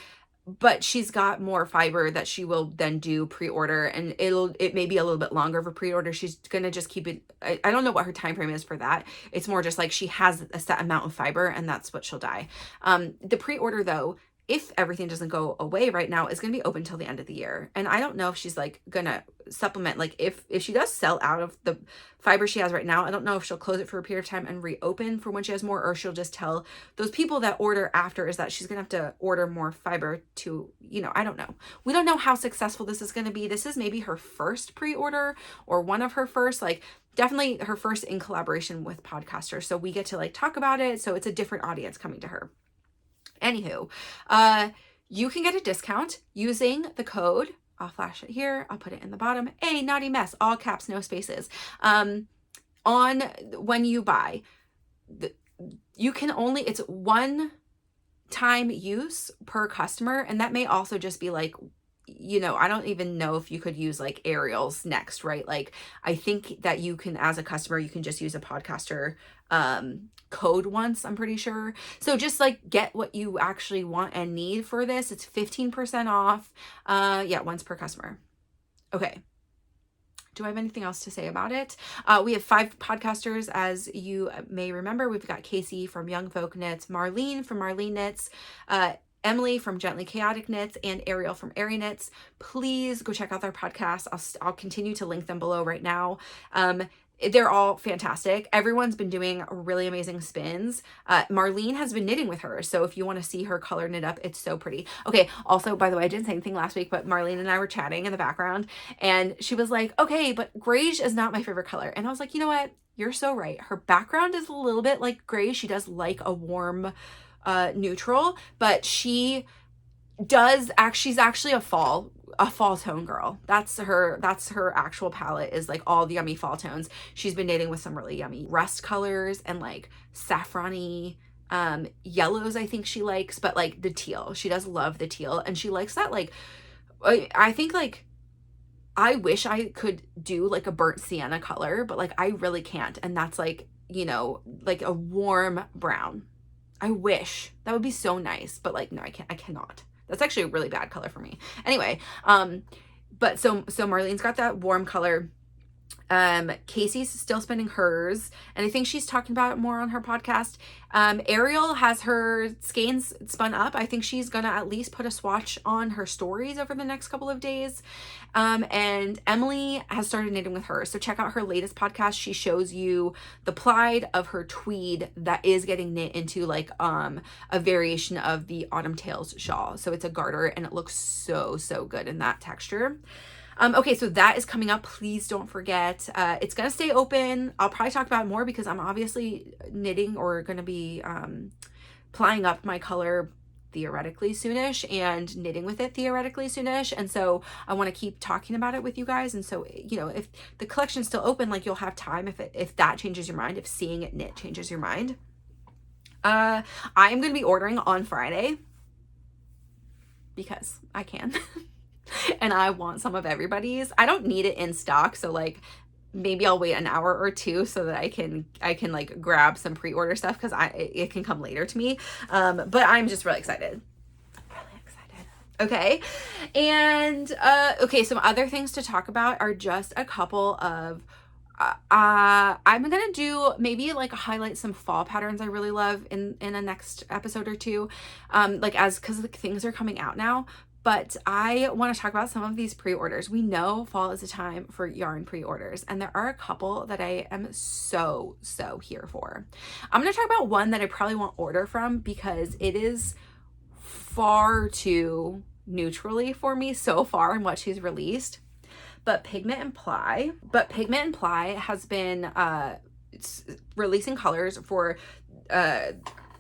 S1: but she's got more fiber that she will then do pre-order, and it may be a little bit longer of a pre-order. She's gonna just keep it. I don't know what her time frame is for that. It's more just like she has a set amount of fiber and that's what she'll dye. The pre-order though, if everything doesn't go away right now, is going to be open till the end of the year. And I don't know if she's like going to supplement, like if she does sell out of the fiber she has right now, I don't know if she'll close it for a period of time and reopen for when she has more, or she'll just tell those people that order after is that she's going to have to order more fiber to, I don't know. We don't know how successful this is going to be. This is maybe her first pre-order or one of her first, like definitely her first in collaboration with podcasters. So we get to like talk about it. So it's a different audience coming to her. Anywho, you can get a discount using the code. I'll flash it here. I'll put it in the bottom. A Knotty Mess, all caps, no spaces. On when you buy, you can only, it's one time use per customer. And that may also just be like, I don't even know if you could use like Ariel's next, right? Like, I think that you can, as a customer, you can just use a podcaster code once, I'm pretty sure. So just like get what you actually want and need for this. It's 15% off. Once per customer. Okay. Do I have anything else to say about it? We have 5 podcasters, as you may remember. We've got Casey from Young Folk Knits, Marlene from Marlene Knits, Emily from Gently Chaotic Knits, and Ariel from Airy Knits. Please go check out their podcasts. I'll continue to link them below right now. They're all fantastic. Everyone's been doing really amazing spins. Marlene has been knitting with her, so if you want to see her color knit up, it's so pretty. Okay, also, by the way, I didn't say anything last week, but Marlene and I were chatting in the background, and she was like, okay, but grayish is not my favorite color. And I was like, you know what? You're so right. Her background is a little bit like gray. She does like a warm neutral, but she's actually a fall tone girl. That's her actual palette, is like all the yummy fall tones. She's been knitting with some really yummy rust colors and like saffron-y yellows, I think she likes, but like the teal, she does love the teal, and she likes that, like, I think like I wish I could do like a burnt sienna color, but like I really can't, and that's like, like a warm brown. I wish that would be so nice, but like, no, I cannot. That's actually a really bad color for me. Anyway, but so Marlene's got that warm color. Casey's still spending hers, and I think she's talking about it more on her podcast. Ariel has her skeins spun up. I think she's gonna at least put a swatch on her stories over the next couple of days. And Emily has started knitting with her. So check out her latest podcast. She shows you the plaid of her tweed that is getting knit into like a variation of the Autumn Tales shawl. So it's a garter and it looks so, so good in that texture. Okay, so that is coming up. Please don't forget. It's going to stay open. I'll probably talk about it more because I'm obviously knitting or going to be plying up my color theoretically soonish and knitting with it theoretically soonish. And so I want to keep talking about it with you guys. And so, you know, if the collection's still open, like you'll have time if that changes your mind, if seeing it knit changes your mind. I am going to be ordering on Friday because I can. And I want some of everybody's. I don't need it in stock, so like maybe I'll wait an hour or two so that I can like grab some pre-order stuff because it can come later to me. But I'm just really excited. Okay. And okay, some other things to talk about are just a couple of I'm gonna do maybe like highlight some fall patterns I really love in the next episode or two, like because like, things are coming out now. But I want to talk about some of these pre-orders. We know fall is a time for yarn pre-orders, and there are a couple that I am so here for. I'm going to talk about one that I probably won't order from because it is far too neutrally for me so far in what she's released. But Pigment and Ply has been releasing colors for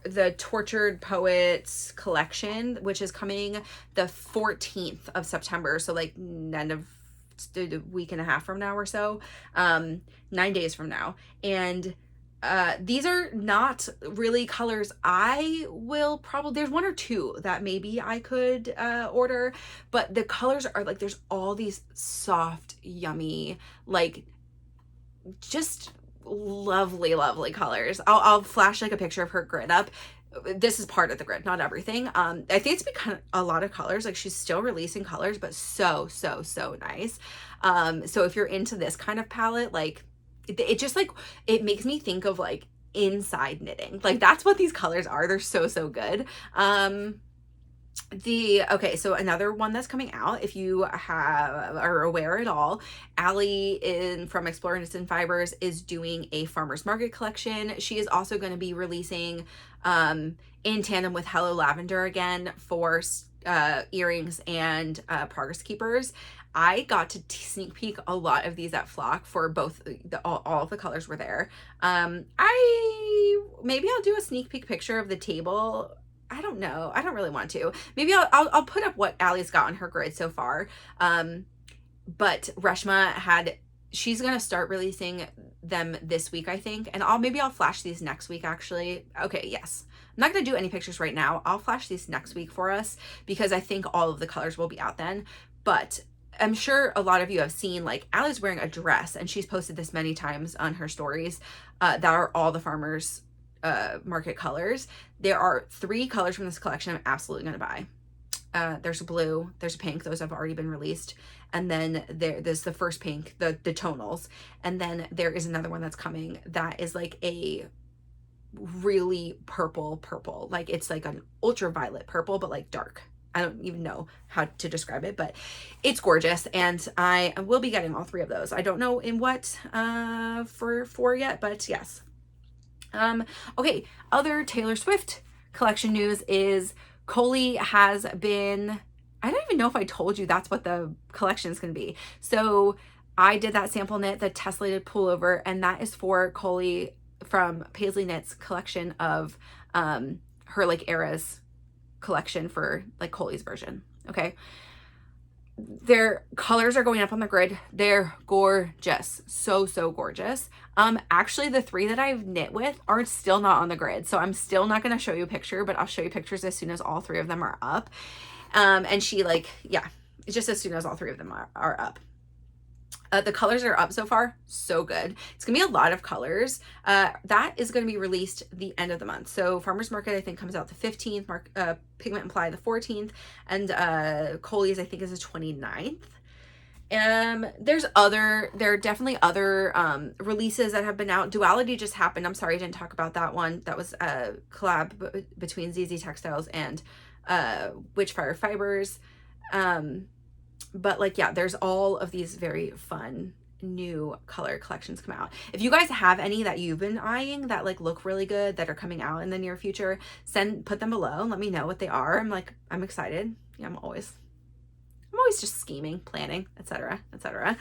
S1: the Tortured Poets collection, which is coming the 14th of September. So like end of a week and a half from now or so, 9 days from now. And these are not really colors I will probably, there's one or two that maybe I could order, but the colors are like, there's all these soft, yummy, like just lovely colors. I'll flash like a picture of her grid up. This is part of the grid, not everything. I think it's become a lot of colors. Like she's still releasing colors, but so nice. So if you're into this kind of palette, like it just like it makes me think of like inside knitting. Like that's what these colors are. They're so good. Okay, so another one that's coming out, if you are aware at all, Elle from Exploring Knits and Fibers is doing a farmer's market collection. She is also going to be releasing in tandem with Hello Lavender again for earrings and progress keepers. I got to sneak peek a lot of these at Flock for both all of the colors were there. Maybe I'll do a sneak peek picture of the table. I don't know. I don't really want to. Maybe I'll put up what Allie's got on her grid so far. But Reshma she's going to start releasing them this week, I think. And maybe I'll flash these next week, actually. Okay, yes. I'm not going to do any pictures right now. I'll flash these next week for us because I think all of the colors will be out then. But I'm sure a lot of you have seen, like, Allie's wearing a dress, and she's posted this many times on her stories that are all the farmers market colors. There are 3 colors from this collection I'm absolutely going to buy. There's a blue, there's a pink, those have already been released, and then there's the first pink, the tonals, and then there is another one that's coming that is like a really purple, like it's like an ultraviolet purple but like dark. I don't even know how to describe it, but it's gorgeous, and I will be getting all 3 of those. I don't know in what for yet, but yes. Okay, other Taylor Swift collection news is Coley has been, I don't even know if I told you that's what the collection is going to be. So I did that sample knit, the tessellated pullover, and that is for Coley from Paisley Knits collection of her like eras collection for like Coley's version. Okay. Their colors are going up on the grid. They're gorgeous. So gorgeous. Actually the 3 that I've knit with are still not on the grid. So I'm still not going to show you a picture, but I'll show you pictures as soon as all 3 of them are up. And she like, yeah, it's just as soon as all 3 of them are up. The colors are up so far. So good. It's going to be a lot of colors. That is going to be released the end of the month. So Farmer's Market, I think, comes out the 15th, Pigment and Ply the 14th, and Coley's, I think, is the 29th. There are definitely other releases that have been out. Duality just happened. I'm sorry I didn't talk about that one. That was a collab between ZZ Textiles and Witchfire Fibers. But like, yeah, there's all of these very fun new color collections come out. If you guys have any that you've been eyeing that like look really good that are coming out in the near future, put them below and let me know what they are. I'm excited. Yeah, I'm always just scheming, planning, etc., etc.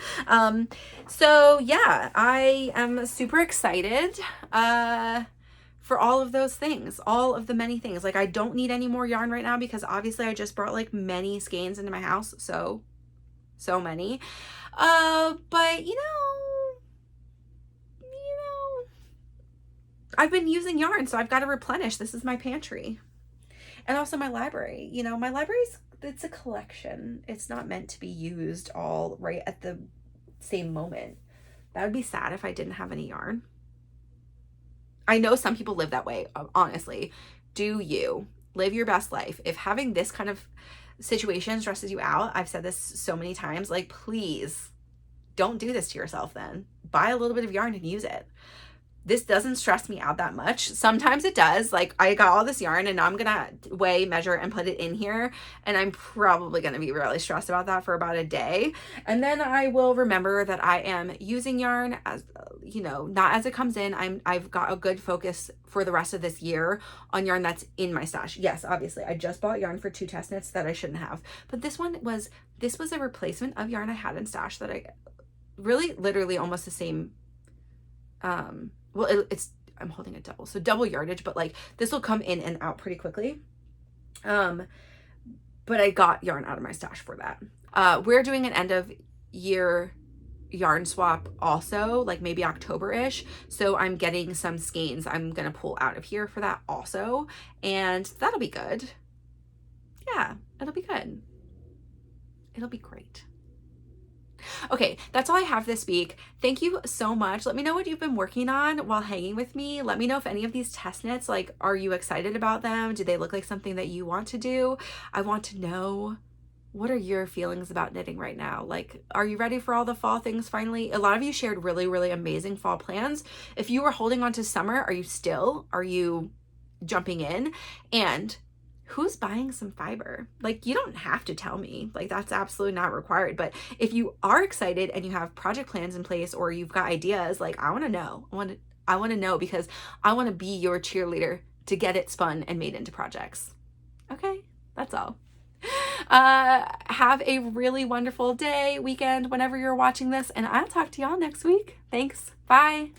S1: So yeah, I am super excited for all of those things, all of the many things. Like, I don't need any more yarn right now because obviously I just brought like many skeins into my house, so many. But you know, I've been using yarn, so I've got to replenish. This is my pantry. And also my library. You know, my library's, it's a collection. It's not meant to be used all right at the same moment. That would be sad if I didn't have any yarn. I know some people live that way, honestly. Do you live your best life? If having this kind of situation stresses you out, I've said this so many times, like, please don't do this to yourself then. Buy a little bit of yarn and use it. This doesn't stress me out that much. Sometimes it does. Like, I got all this yarn and now I'm gonna weigh, measure, and put it in here, and I'm probably gonna be really stressed about that for about a day. And then I will remember that I am using yarn as, you know, not as it comes in. I've got a good focus for the rest of this year on yarn that's in my stash. Yes, obviously, I just bought yarn for 2 test knits that I shouldn't have, but this was a replacement of yarn I had in stash that I really, literally almost the same. Well, I'm holding a double, so double yardage, but like this will come in and out pretty quickly. But I got yarn out of my stash for that. We're doing an end of year yarn swap also, like maybe October-ish. So I'm getting some skeins I'm gonna pull out of here for that also. And that'll be good. Yeah, it'll be good. It'll be great. Okay, that's all I have this week. Thank you so much. Let me know what you've been working on while hanging with me. Let me know if any of these test knits, like, are you excited about them? Do they look like something that you want to do? I want to know, what are your feelings about knitting right now? Like, are you ready for all the fall things finally? A lot of you shared really, really amazing fall plans. If you were holding on to summer, are you jumping in? And who's buying some fiber? Like, you don't have to tell me, like, that's absolutely not required. But if you are excited and you have project plans in place or you've got ideas, like, I want to know. I want to know because I want to be your cheerleader to get it spun and made into projects. Okay, that's all. Have a really wonderful day, weekend, whenever you're watching this, and I'll talk to y'all next week. Thanks. Bye.